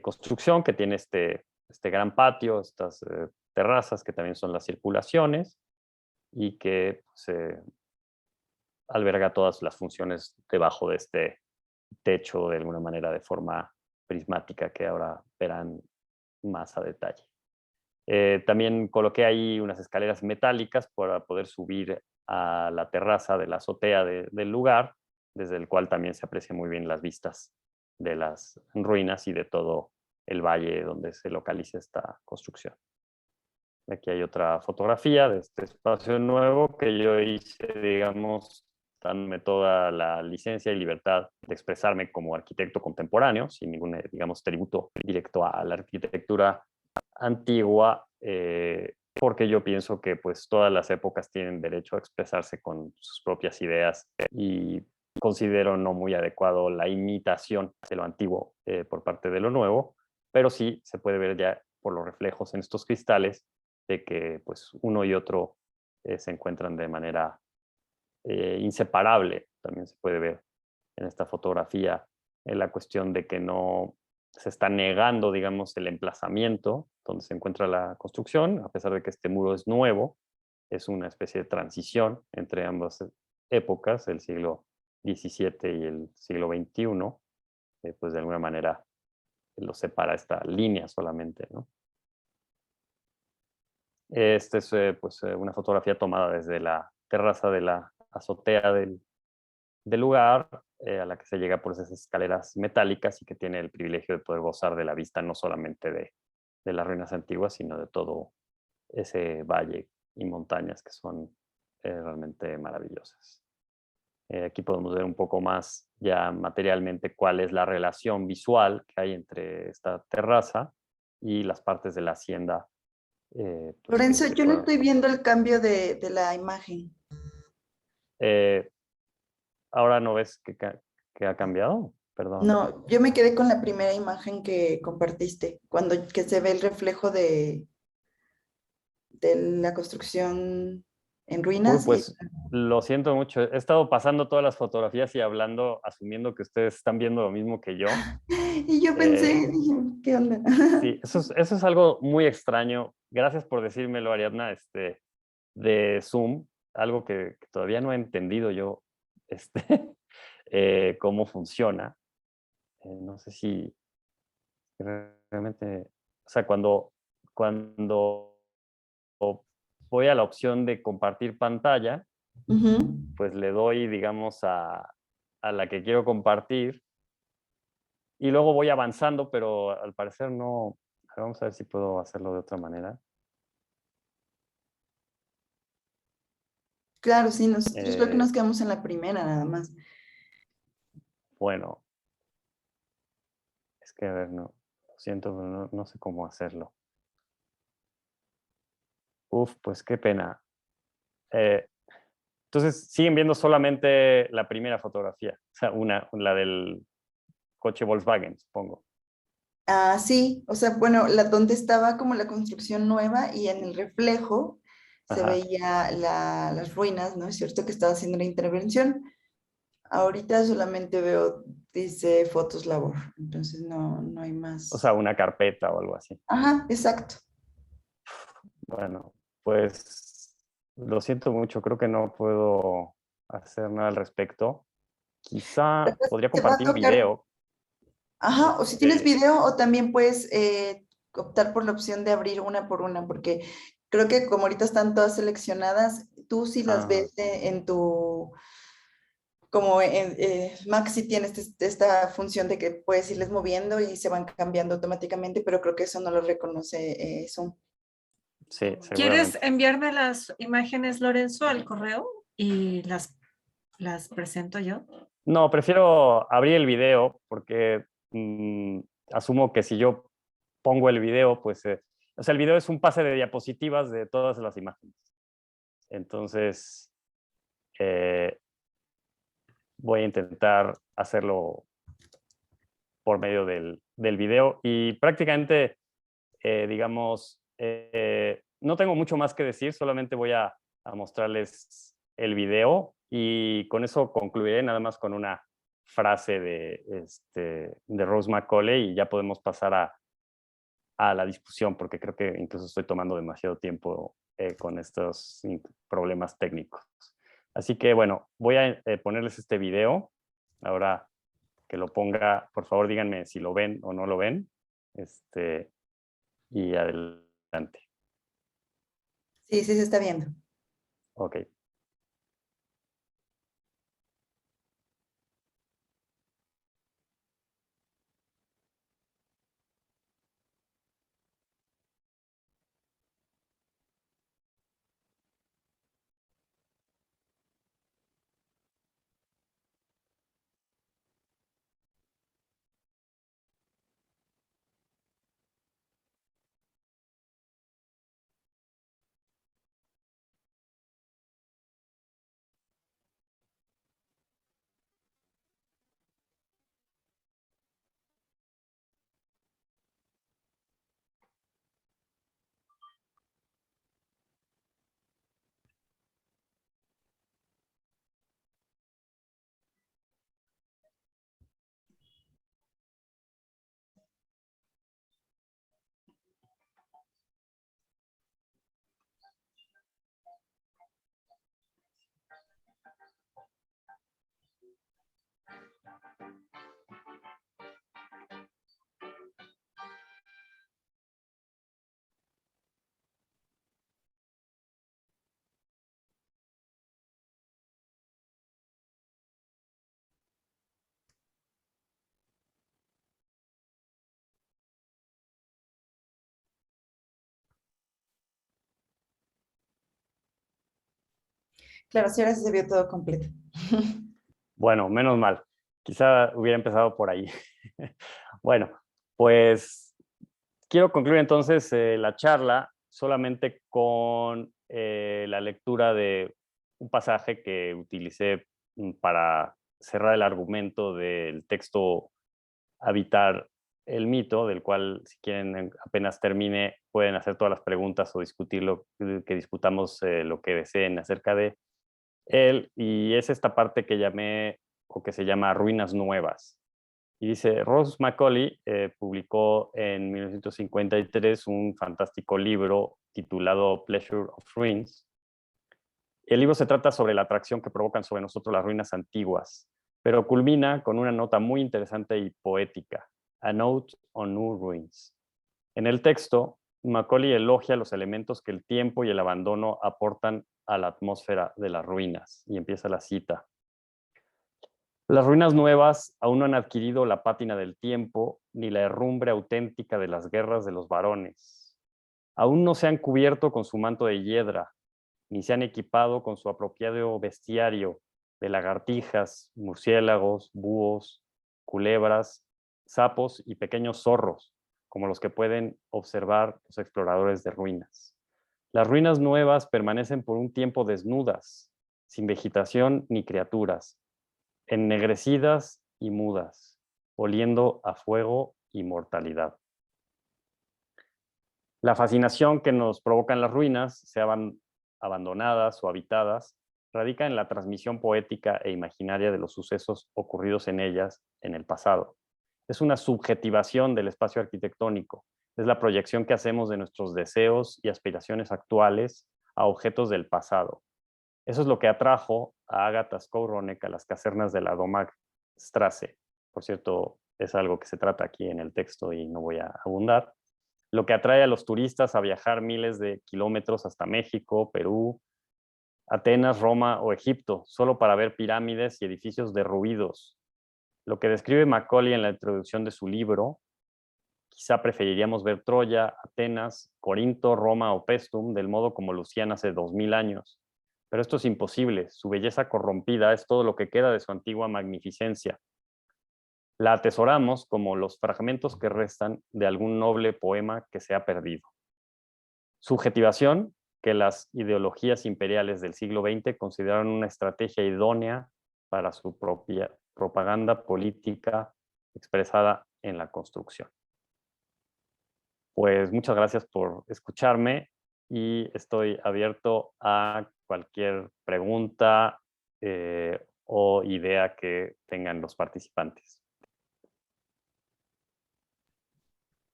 Speaker 5: construcción que tiene este gran patio, estas terrazas que también son las circulaciones y que pues, alberga todas las funciones debajo de este techo de alguna manera de forma prismática que ahora verán más a detalle. También coloqué ahí unas escaleras metálicas para poder subir a la terraza de la azotea del lugar, desde el cual también se aprecian muy bien las vistas de las ruinas y de todo el valle donde se localiza esta construcción. Aquí hay otra fotografía de este espacio nuevo que yo hice, digamos, dándome toda la licencia y libertad de expresarme como arquitecto contemporáneo, sin ningún, digamos, tributo directo a la arquitectura antigua, porque yo pienso que pues todas las épocas tienen derecho a expresarse con sus propias ideas y considero no muy adecuado la imitación de lo antiguo por parte de lo nuevo, pero sí se puede ver ya por los reflejos en estos cristales de que pues uno y otro se encuentran de manera inseparable. También se puede ver en esta fotografía en la cuestión de que no se está negando, digamos, el emplazamiento donde se encuentra la construcción, a pesar de que este muro es nuevo, es una especie de transición entre ambas épocas, el siglo XVII y el siglo XXI, pues de alguna manera lo separa esta línea solamente, ¿no? Esta es pues, una fotografía tomada desde la terraza de la azotea del lugar, a la que se llega por esas escaleras metálicas y que tiene el privilegio de poder gozar de la vista no solamente de las ruinas antiguas, sino de todo ese valle y montañas que son realmente maravillosas. Aquí podemos ver un poco más ya materialmente cuál es la relación visual que hay entre esta terraza y las partes de la hacienda. Pues,
Speaker 1: Lorenzo, yo no estoy viendo el cambio de la imagen.
Speaker 5: Ahora no ves que ha cambiado, perdón.
Speaker 1: No, yo me quedé con la primera imagen que compartiste, que se ve el reflejo de la construcción en
Speaker 5: Uy,
Speaker 1: ruinas.
Speaker 5: pues lo siento mucho. He estado pasando todas las fotografías y hablando, asumiendo que ustedes están viendo lo mismo que yo.
Speaker 1: Y yo pensé, dije, ¿qué onda?
Speaker 5: Sí, eso es algo muy extraño. Gracias por decírmelo, Ariadna, de Zoom, algo que todavía no he entendido yo, cómo funciona. no sé si realmente, o sea, cuando voy a la opción de compartir pantalla,
Speaker 1: Ujú.
Speaker 5: pues le doy, digamos, a la que quiero compartir y luego voy avanzando, pero al parecer no. Vamos a ver si puedo hacerlo de otra manera.
Speaker 1: Claro, sí, nosotros creo que
Speaker 5: Eh,
Speaker 1: nos quedamos en la primera nada más.
Speaker 5: bueno, es que a ver, no, lo siento, pero no sé cómo hacerlo. Uf, pues qué pena. Eh, entonces, siguen viendo solamente la primera fotografía, o sea, la del coche Volkswagen, supongo.
Speaker 1: Ah, sí, o sea, bueno, donde estaba como la construcción nueva y en el reflejo se
Speaker 5: Ajá,
Speaker 1: veía las ruinas, ¿no? Es cierto que estaba haciendo la intervención. Ahorita solamente veo, dice fotos labor, entonces no hay
Speaker 5: o sea,
Speaker 1: más.
Speaker 5: una carpeta o algo así.
Speaker 1: Ajá, exacto.
Speaker 5: Bueno, pues lo siento mucho, creo que no puedo hacer nada al respecto. Quizá
Speaker 1: Después
Speaker 5: podría
Speaker 1: te va a
Speaker 5: compartir un
Speaker 1: tocar,
Speaker 5: video.
Speaker 1: ajá, o si tienes
Speaker 5: Este,
Speaker 1: video o también puedes optar por la opción de abrir una por una, porque creo que como ahorita están todas seleccionadas, tú sí las
Speaker 5: ah,
Speaker 1: ves en tu, como en Mac sí tiene esta función de que puedes irles moviendo y se van cambiando automáticamente, pero creo que eso no lo reconoce Zoom.
Speaker 5: sí,
Speaker 4: ¿Quieres
Speaker 5: seguramente.
Speaker 4: enviarme las imágenes, Lorenzo, al correo y las presento yo?
Speaker 5: No, prefiero abrir el video porque asumo que si yo pongo el video, pues, o sea, el video es un pase de diapositivas de todas las imágenes. Entonces, eh, voy a intentar hacerlo por medio del video y prácticamente, digamos, no tengo mucho más que decir, solamente voy a mostrarles el video y con eso concluiré nada más con una frase de Rose Macaulay y ya podemos pasar a la discusión porque creo que incluso estoy tomando demasiado tiempo con estos problemas técnicos. Así que bueno, voy a ponerles este video. Ahora que lo ponga, por favor díganme si lo ven o no lo ven. Y adelante.
Speaker 1: Sí, sí se está viendo.
Speaker 5: Ok.
Speaker 1: Claro, sí, ahora sí se vio todo completo.
Speaker 5: Bueno, menos mal. Quizá hubiera empezado por ahí. Bueno, pues quiero concluir entonces la charla solamente con la lectura de un pasaje que utilicé para cerrar el argumento del texto Habitar el mito, del cual si quieren apenas termine pueden hacer todas las preguntas o discutir que discutamos lo que deseen acerca de él, y es esta parte que llamé o que se llama Ruinas Nuevas. Y dice, Rose Macaulay publicó en 1953 un fantástico libro titulado Pleasure of Ruins. El libro se trata sobre la atracción que provocan sobre nosotros las ruinas antiguas. pero culmina con una nota muy interesante y poética, A Note on New Ruins. En el texto, Macaulay elogia los elementos que el tiempo y el abandono aportan a la atmósfera de las ruinas, y empieza la cita. Las ruinas nuevas aún no han adquirido la pátina del tiempo ni la herrumbre auténtica de las guerras de los varones. Aún no se han cubierto con su manto de hiedra, ni se han equipado con su apropiado bestiario de lagartijas, murciélagos, búhos, culebras, sapos y pequeños zorros, como los que pueden observar los exploradores de ruinas. Las ruinas nuevas permanecen por un tiempo desnudas, sin vegetación ni criaturas, ennegrecidas y mudas, oliendo a fuego y mortalidad. La fascinación que nos provocan las ruinas, sean abandonadas o habitadas, radica en la transmisión poética e imaginaria de los sucesos ocurridos en ellas en el pasado. Es una subjetivación del espacio arquitectónico, es la proyección que hacemos de nuestros deseos y aspiraciones actuales a objetos del pasado. Eso es lo que atrajo a Agatha Skowronek a las casernas de la Domstrasse. Por cierto, es algo que se trata aquí en el texto y no voy a abundar. Lo que atrae a los turistas a viajar miles de kilómetros hasta México, Perú, Atenas, Roma o Egipto, solo para ver pirámides y edificios derruidos. Lo que describe Macaulay en la introducción de su libro, quizá preferiríamos ver Troya, Atenas, Corinto, Roma o Paestum del modo como lucían hace 2000 años. Pero esto es imposible. Su belleza corrompida es todo lo que queda de su antigua magnificencia. La atesoramos como los fragmentos que restan de algún noble poema que se ha perdido. Subjetivación que las ideologías imperiales del siglo XX consideraron una estrategia idónea para su propia propaganda política expresada en la construcción. Pues muchas gracias por escucharme y estoy abierto a cualquier pregunta o idea que tengan los participantes.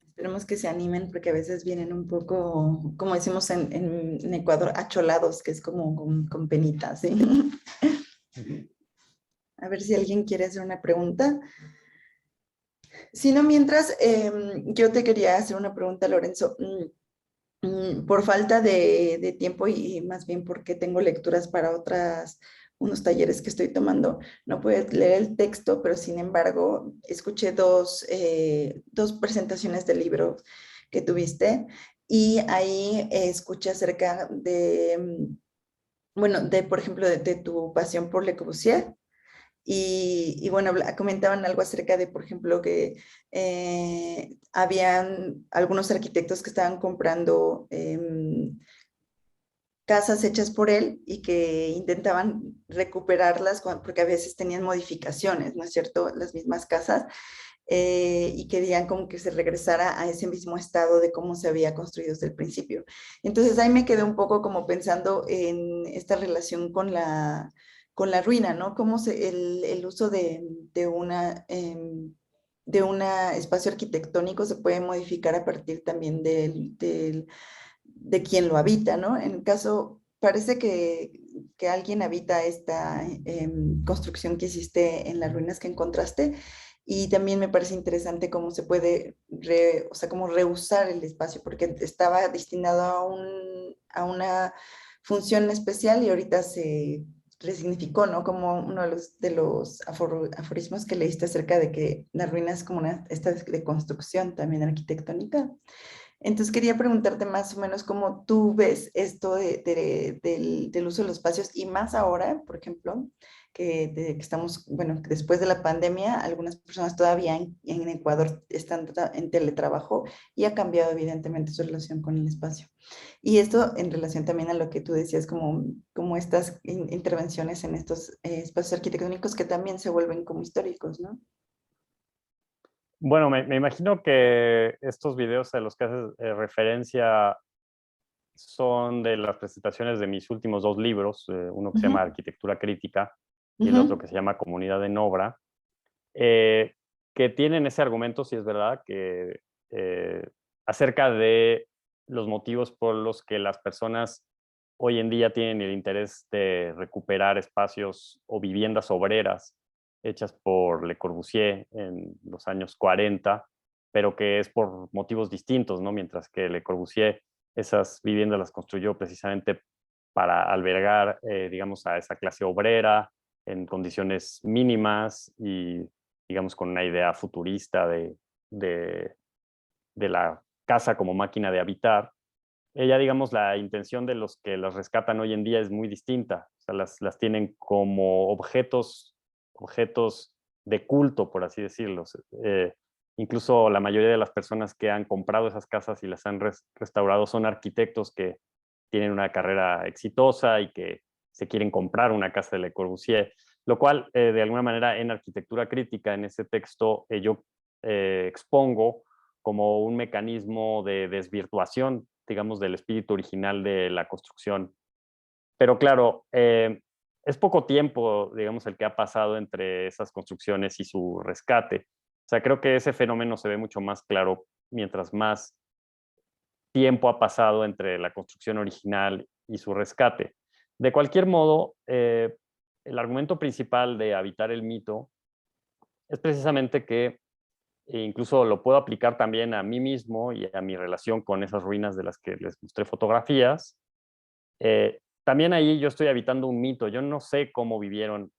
Speaker 1: Esperemos que se animen porque a veces vienen un poco, como decimos en Ecuador, acholados, que es como con penitas, ¿sí? A ver si alguien quiere hacer una pregunta. Si no, mientras, yo te quería hacer una pregunta, Lorenzo. Por falta de tiempo y más bien porque tengo lecturas para unos talleres que estoy tomando, no puedo leer el texto, pero sin embargo escuché dos presentaciones del libro que tuviste y ahí escuché acerca bueno, por ejemplo, de tu pasión por Le Corbusier. Y bueno, comentaban algo acerca de, por ejemplo, que habían algunos arquitectos que estaban comprando casas hechas por él y que intentaban recuperarlas porque a veces tenían modificaciones, ¿no es cierto? Las mismas casas. Y querían como que se regresara a ese mismo estado de cómo se había construido desde el principio. Entonces ahí me quedé un poco como pensando en esta relación con la ruina, ¿no? Cómo el uso de un espacio arquitectónico se puede modificar a partir también de quien lo habita, ¿no? En el caso, parece que alguien habita esta construcción que hiciste en las ruinas que encontraste, y también me parece interesante cómo se puede, o sea, cómo reusar el espacio, porque estaba destinado a una función especial y ahorita se resignificó, ¿no? Como uno de los aforismos que leíste acerca de que las ruinas es como esta de construcción también arquitectónica. Entonces quería preguntarte más o menos cómo tú ves esto del uso de los espacios y más ahora, por ejemplo, que estamos, bueno, que después de la pandemia, algunas personas todavía en Ecuador están en teletrabajo y ha cambiado evidentemente su relación con el espacio. Y esto en relación también a lo que tú decías, como estas intervenciones en estos espacios arquitectónicos que también se vuelven como históricos, ¿no?
Speaker 5: Bueno, me imagino que estos videos a los que haces referencia son de las presentaciones de mis últimos 2 libros, uno que se llama Arquitectura Crítica y el otro que se llama Comunidad en Obra, que tienen ese argumento, si es verdad, que acerca de los motivos por los que las personas hoy en día tienen el interés de recuperar espacios o viviendas obreras hechas por Le Corbusier en los años 40, pero que es por motivos distintos, ¿no? Mientras que Le Corbusier esas viviendas las construyó precisamente para albergar, digamos, a esa clase obrera en condiciones mínimas y, digamos, con una idea futurista de, de la casa como máquina de habitar. Ella, digamos, la intención de los que las rescatan hoy en día es muy distinta. O sea, las tienen como objetos de culto, por así decirlo. Incluso la mayoría de las personas que han comprado esas casas y las han restaurado son arquitectos que tienen una carrera exitosa y que se quieren comprar una casa de Le Corbusier, lo cual, de alguna manera, en arquitectura crítica, en ese texto, yo expongo como un mecanismo de desvirtuación, digamos, del espíritu original de la construcción. Pero claro, es poco tiempo, digamos, el que ha pasado entre esas construcciones y su rescate. O sea, creo que ese fenómeno se ve mucho más claro mientras más tiempo ha pasado entre la construcción original y su rescate. De cualquier modo, el argumento principal de Habitar el mito es precisamente que incluso lo puedo aplicar también a mí mismo y a mi relación con esas ruinas de las que les mostré fotografías. También ahí yo estoy habitando un mito. Yo no sé cómo vivieron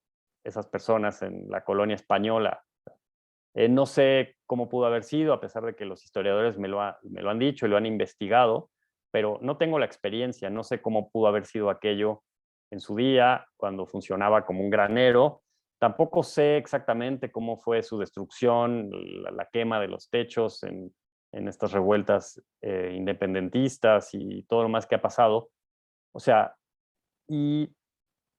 Speaker 5: esas personas en la colonia española. No sé cómo pudo haber sido, a pesar de que los historiadores me lo han dicho y lo han investigado, pero no tengo la experiencia, no sé cómo pudo haber sido aquello en su día, cuando funcionaba como un granero. Tampoco sé exactamente cómo fue su destrucción, la quema de los techos en estas revueltas independentistas y todo lo más que ha pasado. O sea, y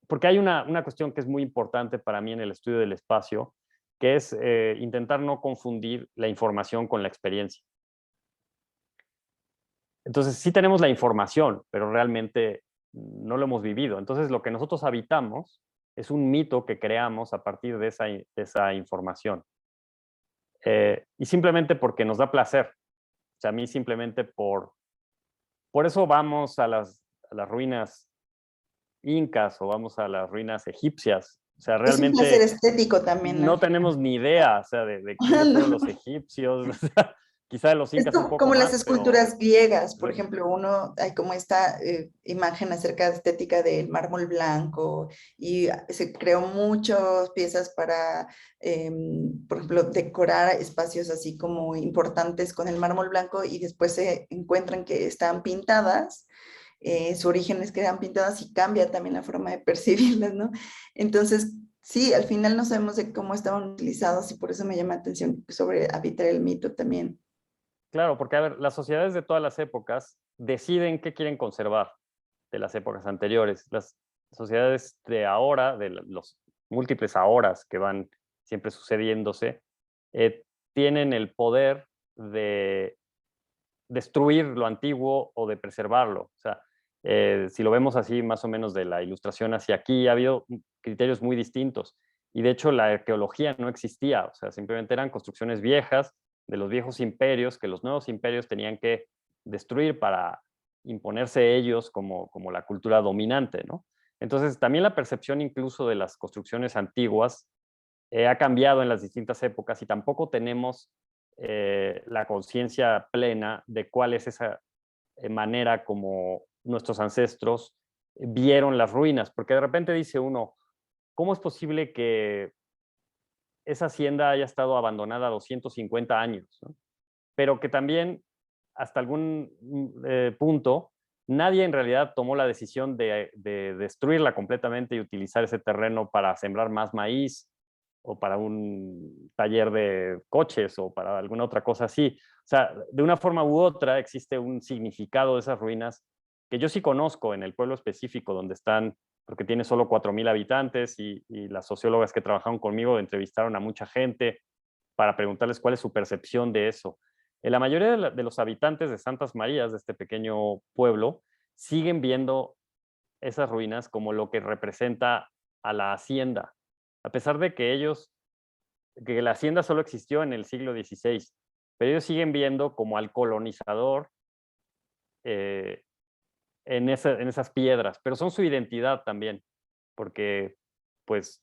Speaker 5: porque hay una cuestión que es muy importante para mí en el estudio del espacio, que es intentar no confundir la información con la experiencia. Entonces, sí tenemos la información, pero realmente no lo hemos vivido. Entonces, lo que nosotros habitamos es un mito que creamos a partir de esa información. Y simplemente porque nos da placer. O sea, a mí simplemente por eso vamos a las ruinas incas o vamos a las ruinas egipcias. O sea,
Speaker 1: Es un placer
Speaker 5: realmente
Speaker 1: estético también al
Speaker 5: no
Speaker 1: final.
Speaker 5: tenemos ni idea, o sea, de
Speaker 1: Ah,
Speaker 5: quiénes fueron
Speaker 1: no.
Speaker 5: los egipcios, o sea, quizá de los
Speaker 1: Es
Speaker 5: incas un poco
Speaker 1: como las
Speaker 5: más, pero
Speaker 1: esculturas griegas, por ejemplo, uno, hay como esta imagen acerca de estética del mármol blanco y se creó muchas piezas para, por ejemplo, decorar espacios así como importantes con el mármol blanco y después se encuentran que están pintadas, su origen es que eran pintadas y cambia también la forma de percibirlas, ¿no? Entonces, sí, al final no sabemos de cómo estaban utilizados y por eso me llama la atención sobre habitar el mito también.
Speaker 5: claro, porque a ver, las sociedades de todas las épocas deciden qué quieren conservar de las épocas anteriores. Las sociedades de ahora, de los múltiples ahoras que van siempre sucediéndose, tienen el poder de destruir lo antiguo o de preservarlo. O sea, si lo vemos así más o menos de la ilustración hacia aquí, ha habido criterios muy distintos. Y de hecho la arqueología no existía, o sea, simplemente eran construcciones viejas de los viejos imperios que los nuevos imperios tenían que destruir para imponerse ellos como la cultura dominante, ¿no? Entonces, también la percepción incluso de las construcciones antiguas ha cambiado en las distintas épocas y tampoco tenemos la conciencia plena de cuál es esa manera como nuestros ancestros vieron las ruinas, porque de repente dice uno, ¿cómo es posible que esa hacienda haya estado abandonada 250 años? ¿No? Pero que también hasta algún punto nadie en realidad tomó la decisión de destruirla completamente y utilizar ese terreno para sembrar más maíz o para un taller de coches o para alguna otra cosa así. O sea, de una forma u otra existe un significado de esas ruinas que yo sí conozco en el pueblo específico donde están, porque tiene solo 4,000 habitantes y las sociólogas que trabajaron conmigo entrevistaron a mucha gente para preguntarles cuál es su percepción de eso. La mayoría de los habitantes de Santas Marías, de este pequeño pueblo, siguen viendo esas ruinas como lo que representa a la hacienda, a pesar de que la hacienda solo existió en el siglo XVI, pero ellos siguen viendo como al colonizador eh, en esas piedras, pero son su identidad también, porque pues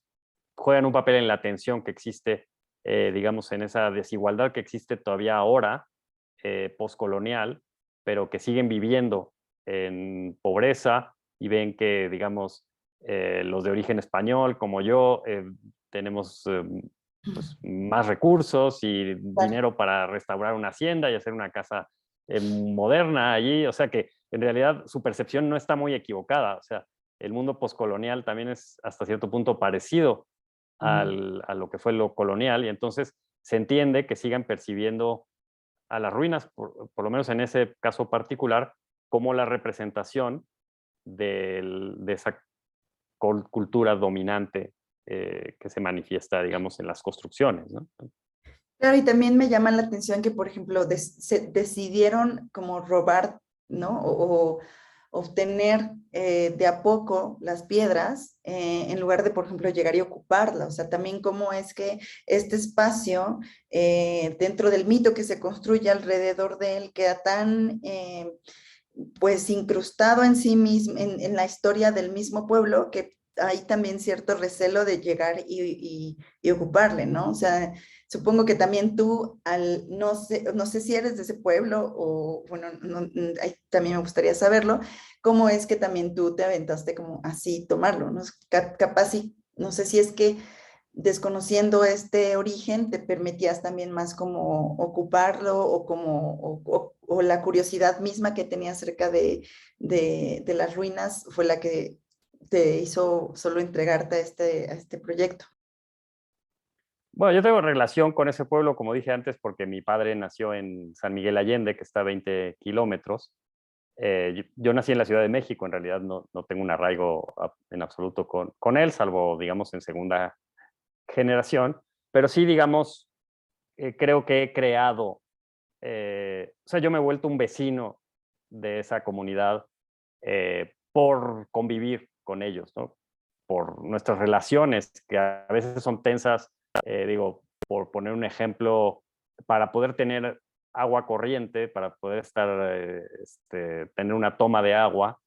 Speaker 5: juegan un papel en la tensión que existe, digamos, en esa desigualdad que existe todavía ahora, postcolonial, pero que siguen viviendo en pobreza y ven que, digamos, los de origen español, como yo, tenemos pues, más recursos y dinero para restaurar una hacienda y hacer una casa moderna allí. O sea que en realidad su percepción no está muy equivocada. O sea, el mundo postcolonial también es hasta cierto punto parecido a lo que fue lo colonial, y entonces se entiende que sigan percibiendo a las ruinas, por lo menos en ese caso particular, como la representación de esa cultura dominante que se manifiesta, digamos, en las construcciones, ¿no?
Speaker 1: Claro, y también me llama la atención que, por ejemplo, decidieron como robar, ¿no? O obtener de a poco las piedras en lugar de, por ejemplo, llegar y ocuparla. O sea, también cómo es que este espacio, dentro del mito que se construye alrededor de él, queda tan pues incrustado en sí mismo, en la historia del mismo pueblo, que hay también cierto recelo de llegar y ocuparle, ¿no? O sea, supongo que también tú, no sé si eres de ese pueblo o, bueno, ahí también me gustaría saberlo, cómo es que también tú te aventaste como así tomarlo, ¿no? Capaz, no sé si es que desconociendo este origen, te permitías también más como ocuparlo o como o la curiosidad misma que tenías acerca de las ruinas fue la que te hizo solo entregarte a este proyecto.
Speaker 5: Bueno, yo tengo relación con ese pueblo, como dije antes, porque mi padre nació en San Miguel Allende, que está a 20 kilómetros. Yo nací en la Ciudad de México, en realidad no tengo un arraigo en absoluto con él, salvo, digamos, en segunda generación, pero sí, digamos, creo que he creado, o sea, yo me he vuelto un vecino de esa comunidad por convivir con ellos, ¿no? Por nuestras relaciones, que a veces son tensas, digo, por poner un ejemplo, para poder tener agua corriente, para poder tener una toma de agua,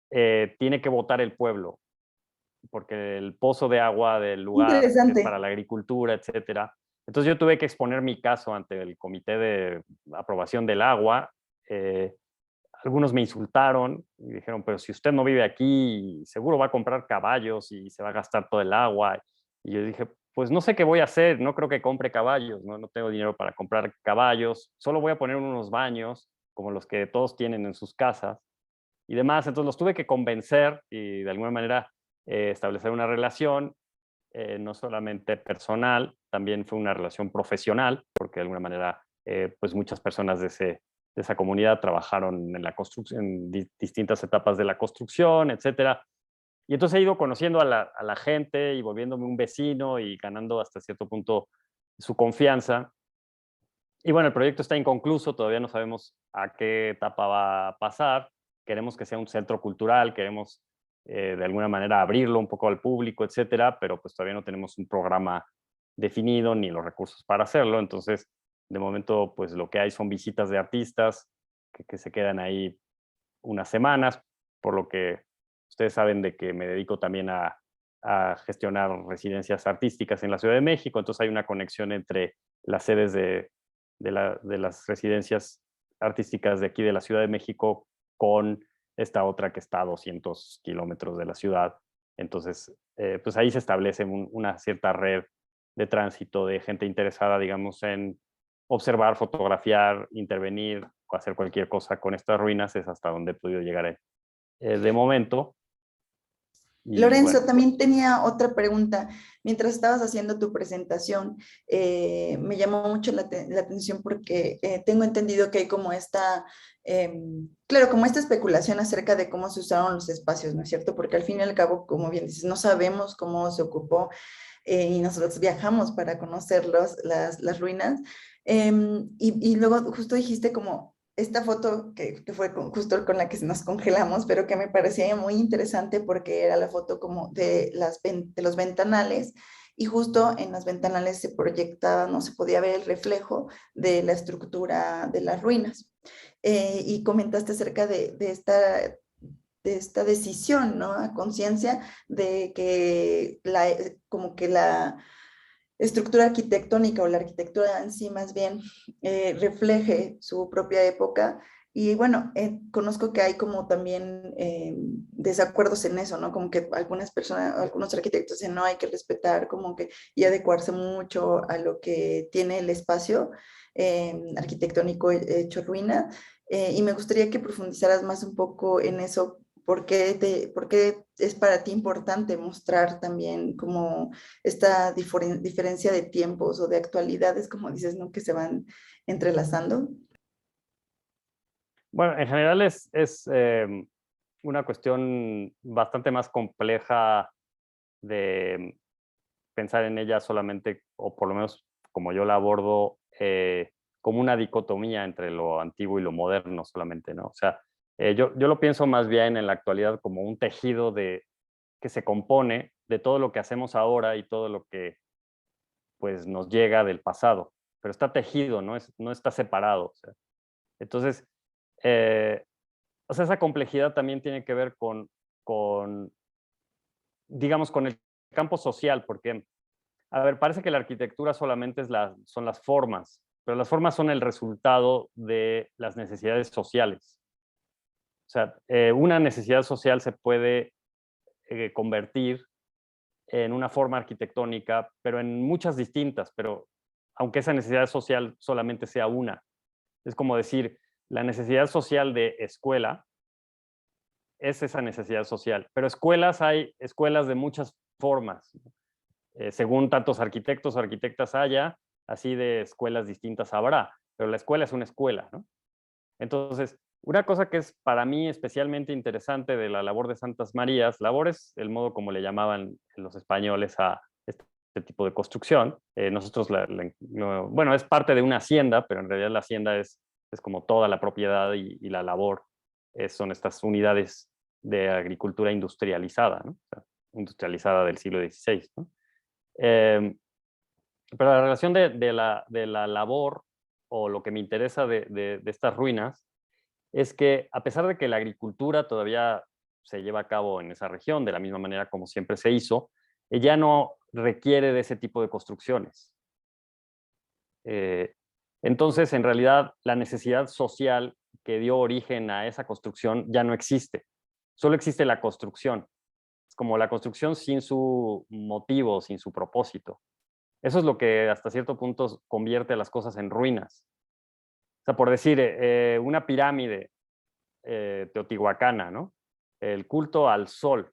Speaker 5: tiene que votar el pueblo, porque el pozo de agua del lugar es
Speaker 1: Interesante.
Speaker 5: para la agricultura, etcétera. Entonces yo tuve que exponer mi caso ante el comité de aprobación del agua. Algunos me insultaron y dijeron, pero si usted no vive aquí, seguro va a comprar caballos y se va a gastar todo el agua. Y yo dije, pues no sé qué voy a hacer, no creo que compre caballos, no tengo dinero para comprar caballos, solo voy a poner unos baños como los que todos tienen en sus casas y demás. Entonces los tuve que convencer y de alguna manera establecer una relación, no solamente personal, también fue una relación profesional, porque de alguna manera pues muchas personas de esa comunidad trabajaron en la construcción, en distintas etapas de la construcción, etcétera. Y entonces he ido conociendo a la gente y volviéndome un vecino y ganando hasta cierto punto su confianza. Y bueno, el proyecto está inconcluso, todavía no sabemos a qué etapa va a pasar. Queremos que sea un centro cultural, queremos de alguna manera abrirlo un poco al público, etcétera, pero pues todavía no tenemos un programa definido ni los recursos para hacerlo. Entonces, de momento, pues lo que hay son visitas de artistas que se quedan ahí unas semanas, por lo que ustedes saben de que me dedico también a gestionar residencias artísticas en la Ciudad de México. Entonces hay una conexión entre las sedes de las residencias artísticas de aquí de la Ciudad de México con esta otra que está a 200 kilómetros de la ciudad. Entonces, pues ahí se establece una cierta red de tránsito de gente interesada, digamos, en observar, fotografiar, intervenir o hacer cualquier cosa con estas ruinas. Es hasta donde he podido llegar de momento. Y
Speaker 1: Lorenzo,
Speaker 5: bueno,
Speaker 1: también tenía otra pregunta. Mientras estabas haciendo tu presentación, me llamó mucho la atención porque tengo entendido que hay como claro, como esta especulación acerca de cómo se usaron los espacios, ¿no es cierto? Porque al fin y al cabo, como bien dices, no sabemos cómo se ocupó y nosotros viajamos para conocer las ruinas. Y luego justo dijiste como esta foto que fue justo con la que nos congelamos, pero que me parecía muy interesante porque era la foto como de los ventanales y justo en las ventanales se proyectaba, no se podía ver el reflejo de la estructura de las ruinas. Y comentaste acerca de esta decisión, ¿no? A conciencia de que como que la estructura arquitectónica o la arquitectura en sí más bien refleje su propia época. Y bueno, conozco que hay como también desacuerdos en eso, ¿no? Como que algunas personas, algunos arquitectos dicen, no, hay que respetar como que y adecuarse mucho a lo que tiene el espacio arquitectónico hecho ruina. Y me gustaría que profundizaras más un poco en eso. Por qué es para ti importante mostrar también como esta diferencia de tiempos o de actualidades, como dices, ¿no? Que se van entrelazando?
Speaker 5: Bueno, en general es una cuestión bastante más compleja de pensar en ella solamente, o por lo menos como yo la abordo, como una dicotomía entre lo antiguo y lo moderno solamente, ¿no? O sea, yo lo pienso más bien en la actualidad como un tejido que se compone de todo lo que hacemos ahora y todo lo que pues nos llega del pasado, pero está tejido, no está separado. O sea. Entonces, eh, o sea, esa complejidad también tiene que ver con, digamos, con el campo social, porque, a ver, parece que la arquitectura solamente son las formas, pero las formas son el resultado de las necesidades sociales. O sea, una necesidad social se puede convertir en una forma arquitectónica, pero en muchas distintas, pero aunque esa necesidad social solamente sea una. Es como decir, la necesidad social de escuela es esa necesidad social, pero escuelas hay escuelas de muchas formas, según tantos arquitectos o arquitectas haya, así de escuelas distintas habrá, pero la escuela es una escuela, ¿no? Entonces, una cosa que es para mí especialmente interesante de la labor de Santas Marías, labor es el modo como le llamaban los españoles a este tipo de construcción. Nosotros, bueno, es parte de una hacienda, pero en realidad la hacienda es como toda la propiedad y la labor son estas unidades de agricultura industrializada, ¿no? O sea, industrializada del siglo XVI, ¿no? Pero la relación de la labor o lo que me interesa de estas ruinas es que a pesar de que la agricultura todavía se lleva a cabo en esa región de la misma manera como siempre se hizo, ya no requiere de ese tipo de construcciones. Entonces, en realidad, la necesidad social que dio origen a esa construcción ya no existe. Solo existe la construcción. Es como la construcción sin su motivo, sin su propósito. Eso es lo que hasta cierto punto convierte a las cosas en ruinas. O sea, por decir, una pirámide teotihuacana, ¿no? El culto al sol.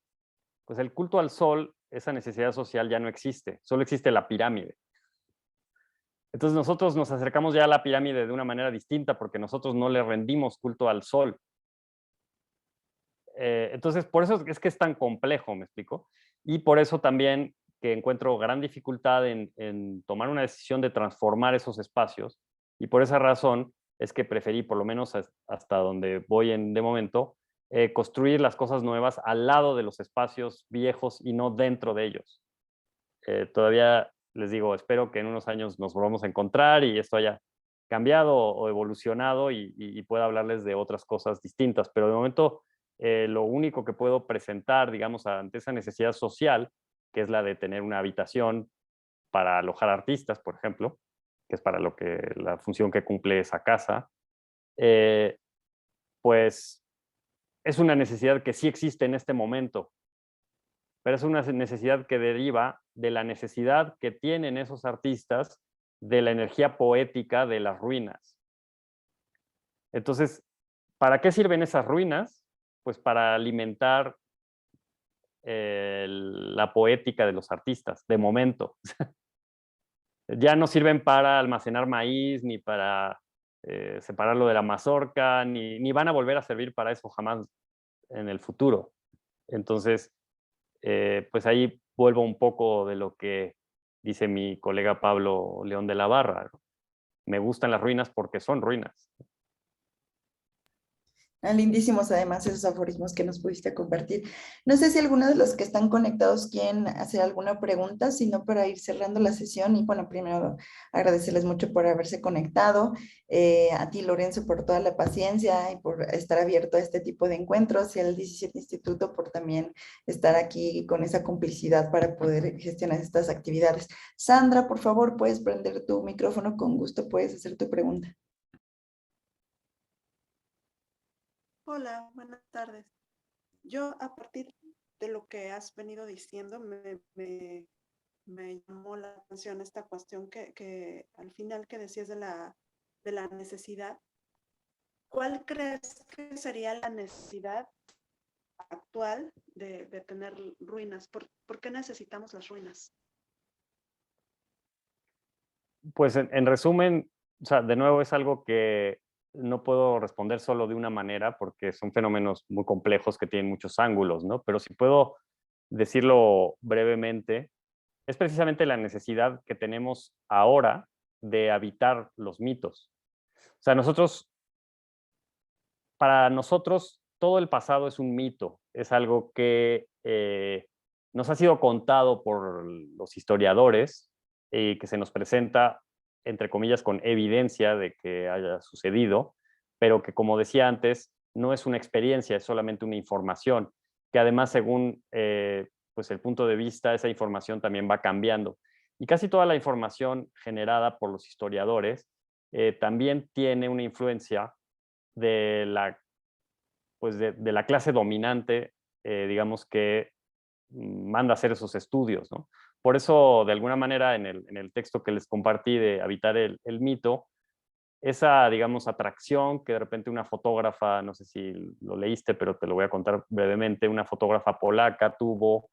Speaker 5: Pues el culto al sol, esa necesidad social ya no existe, solo existe la pirámide. Entonces nosotros nos acercamos ya a la pirámide de una manera distinta porque nosotros no le rendimos culto al sol. Entonces, por eso es que es tan complejo, ¿me explico? Y por eso también que encuentro gran dificultad en tomar una decisión de transformar esos espacios. Y por esa razón es que preferí, por lo menos hasta donde voy de momento, construir las cosas nuevas al lado de los espacios viejos y no dentro de ellos. Todavía les digo, espero que en unos años nos volvamos a encontrar y esto haya cambiado o evolucionado y pueda hablarles de otras cosas distintas. Pero de momento, lo único que puedo presentar, digamos, ante esa necesidad social, que es la de tener una habitación para alojar artistas, por ejemplo, que es para la función que cumple esa casa, pues es una necesidad que sí existe en este momento, pero es una necesidad que deriva de la necesidad que tienen esos artistas de la energía poética de las ruinas. Entonces, ¿para qué sirven esas ruinas? Pues para alimentar la poética de los artistas, de momento. Ya no sirven para almacenar maíz, ni para separarlo de la mazorca, ni van a volver a servir para eso jamás en el futuro. Entonces, pues ahí vuelvo un poco de lo que dice mi colega Pablo León de la Barra, ¿no? Me gustan las ruinas porque son ruinas.
Speaker 1: Lindísimos además esos aforismos que nos pudiste compartir. No sé si alguno de los que están conectados quieren hacer alguna pregunta, sino para ir cerrando la sesión. Y bueno, primero agradecerles mucho por haberse conectado, a ti Lorenzo por toda la paciencia y por estar abierto a este tipo de encuentros, y al 17 Instituto por también estar aquí con esa complicidad para poder gestionar estas actividades. Sandra, por favor, puedes prender tu micrófono, con gusto puedes hacer tu pregunta.
Speaker 6: Hola, buenas tardes. Yo a partir de lo que has venido diciendo me llamó la atención esta cuestión que al final que decías de la necesidad. ¿Cuál crees que sería la necesidad actual de tener ruinas? ¿Por qué necesitamos las ruinas?
Speaker 5: Pues en resumen, o sea, de nuevo es algo que no puedo responder solo de una manera porque son fenómenos muy complejos que tienen muchos ángulos, ¿no? Pero si puedo decirlo brevemente, es precisamente la necesidad que tenemos ahora de habitar los mitos. O sea, para nosotros, todo el pasado es un mito, es algo que nos ha sido contado por los historiadores y que se nos presenta, entre comillas, con evidencia de que haya sucedido, pero que, como decía antes, no es una experiencia, es solamente una información, que además, según pues el punto de vista, esa información también va cambiando. Y casi toda la información generada por los historiadores también tiene una influencia de la, pues de la clase dominante, digamos, que manda a hacer esos estudios, ¿no? Por eso, de alguna manera, en el texto que les compartí de Habitar el mito, esa, digamos, atracción que de repente una fotógrafa, no sé si lo leíste, pero te lo voy a contar brevemente, una fotógrafa polaca tuvo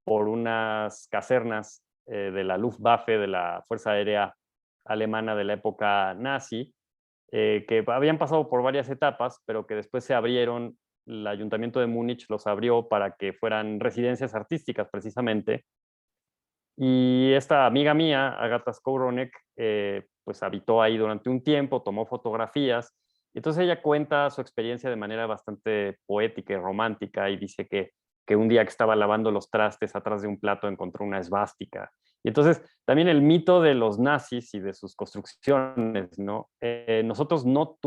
Speaker 5: por unas casernas de la Luftwaffe, de la Fuerza Aérea Alemana de la época nazi, que habían pasado por varias etapas, pero que después se abrieron, el Ayuntamiento de Múnich los abrió para que fueran residencias artísticas precisamente. Y esta amiga mía, Agata Skowronek, pues habitó ahí durante un tiempo, tomó fotografías, y entonces ella cuenta su experiencia de manera bastante poética y romántica y dice que un día que estaba lavando los trastes atrás de un plato encontró una esvástica. Y entonces también el mito de los nazis y de sus construcciones, ¿no? Nosotros no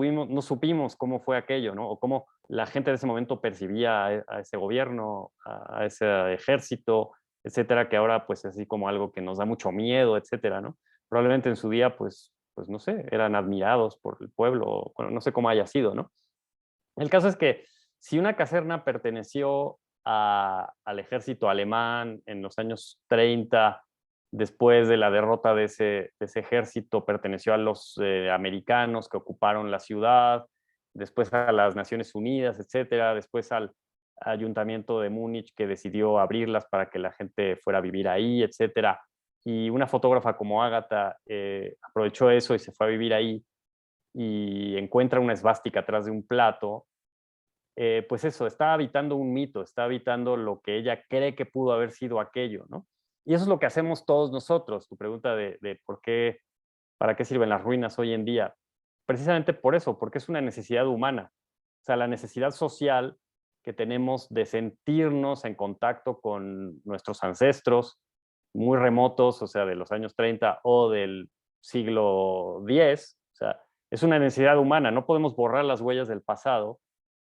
Speaker 5: supimos cómo fue aquello, ¿no? O cómo la gente de ese momento percibía a ese gobierno, a ese ejército, etcétera, que ahora pues es así como algo que nos da mucho miedo, etcétera, ¿no? Probablemente en su día pues no sé, eran admirados por el pueblo, bueno, no sé cómo haya sido, ¿no? El caso es que si una caserna perteneció al ejército alemán en los años 30, después de la derrota de ese ejército, perteneció a los americanos que ocuparon la ciudad, después a las Naciones Unidas, etcétera, después al Ayuntamiento de Múnich que decidió abrirlas para que la gente fuera a vivir ahí, etcétera. Y una fotógrafa como Ágata aprovechó eso y se fue a vivir ahí y encuentra una esvástica atrás de un plato, pues eso, está habitando un mito, está habitando lo que ella cree que pudo haber sido aquello, ¿no? Y eso es lo que hacemos todos nosotros. Tu pregunta de por qué, para qué sirven las ruinas hoy en día. Precisamente por eso, porque es una necesidad humana. O sea, la necesidad social que tenemos de sentirnos en contacto con nuestros ancestros muy remotos, o sea, de los años 30 o del siglo X. O sea, es una necesidad humana. No podemos borrar las huellas del pasado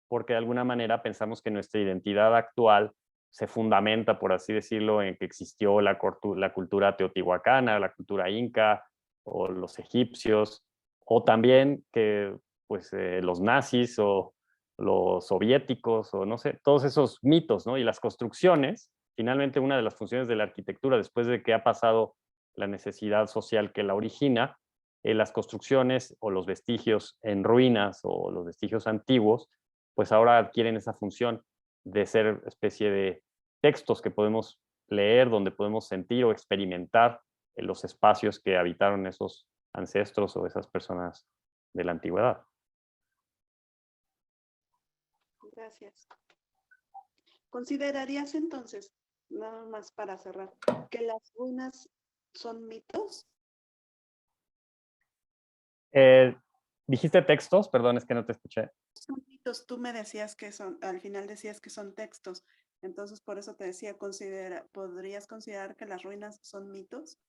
Speaker 5: porque de alguna manera pensamos que nuestra identidad actual se fundamenta, por así decirlo, en que existió la cultura teotihuacana, la cultura inca o los egipcios, o también que pues, los nazis o los soviéticos, o no sé, todos esos mitos, ¿no? Y las construcciones, finalmente una de las funciones de la arquitectura, después de que ha pasado la necesidad social que la origina, las construcciones o los vestigios en ruinas o los vestigios antiguos, pues ahora adquieren esa función de ser especie de textos que podemos leer, donde podemos sentir o experimentar en los espacios que habitaron esos ancestros o esas personas de la antigüedad.
Speaker 6: Gracias. ¿Considerarías entonces, nada más para cerrar, que las ruinas son mitos?
Speaker 5: ¿Dijiste textos? Perdón, es que no te escuché.
Speaker 6: Son mitos, tú me decías que son, al final decías que son textos, entonces por eso te decía, ¿podrías considerar que las ruinas son mitos?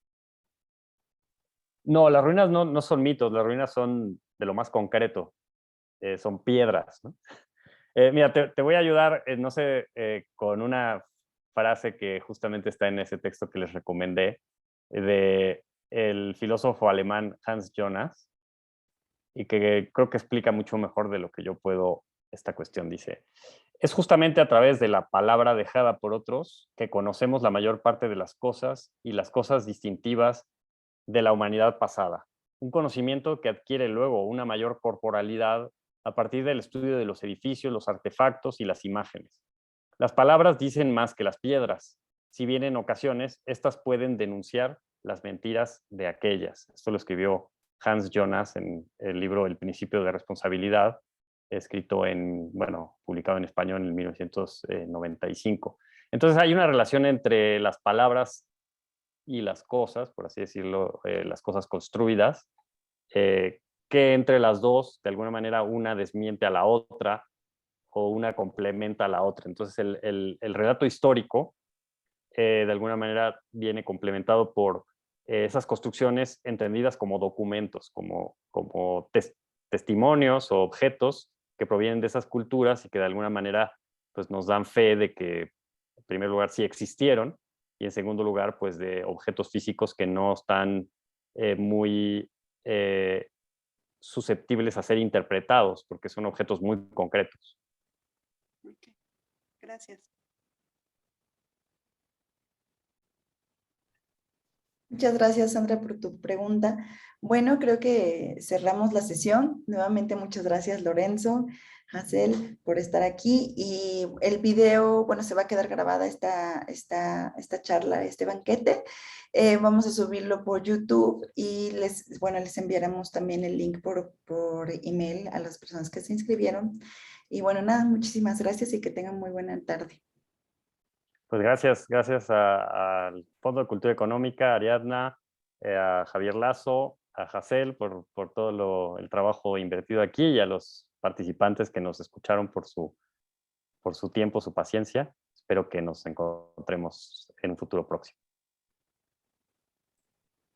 Speaker 5: No, las ruinas no son mitos, las ruinas son de lo más concreto, son piedras, ¿no? Mira, te voy a ayudar, no sé, con una frase que justamente está en ese texto que les recomendé, de el filósofo alemán Hans Jonas, y que creo que explica mucho mejor de lo que yo puedo esta cuestión. Dice, es justamente a través de la palabra dejada por otros que conocemos la mayor parte de las cosas y las cosas distintivas de la humanidad pasada. Un conocimiento que adquiere luego una mayor corporalidad a partir del estudio de los edificios, los artefactos y las imágenes. Las palabras dicen más que las piedras, si bien en ocasiones estas pueden denunciar las mentiras de aquellas. Esto lo escribió Hans Jonas en el libro El principio de responsabilidad, escrito publicado en español en 1995. Entonces hay una relación entre las palabras y las cosas, por así decirlo, las cosas construidas, que entre las dos, de alguna manera, una desmiente a la otra o una complementa a la otra. Entonces el relato histórico, de alguna manera, viene complementado por esas construcciones entendidas como documentos, como testimonios o objetos que provienen de esas culturas y que de alguna manera pues, nos dan fe de que, en primer lugar, sí existieron, y en segundo lugar, pues de objetos físicos que no están muy susceptibles a ser interpretados, porque son objetos muy concretos.
Speaker 6: Ok, gracias.
Speaker 1: Muchas gracias, Sandra, por tu pregunta. Bueno, creo que cerramos la sesión. Nuevamente, muchas gracias, Lorenzo, Hazel, por estar aquí. Y el video, bueno, se va a quedar grabada esta charla, este banquete. Vamos a subirlo por YouTube y les enviaremos también el link por email a las personas que se inscribieron. Y bueno, nada, muchísimas gracias y que tengan muy buena tarde.
Speaker 5: Pues gracias al Fondo de Cultura Económica, a Ariadna, a Javier Lazo, a Hazel por todo el trabajo invertido aquí y a los participantes que nos escucharon por su tiempo, su paciencia. Espero que nos encontremos en un futuro próximo.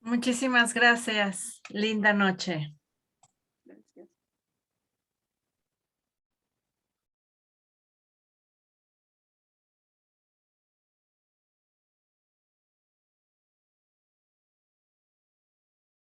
Speaker 4: Muchísimas gracias. Linda noche.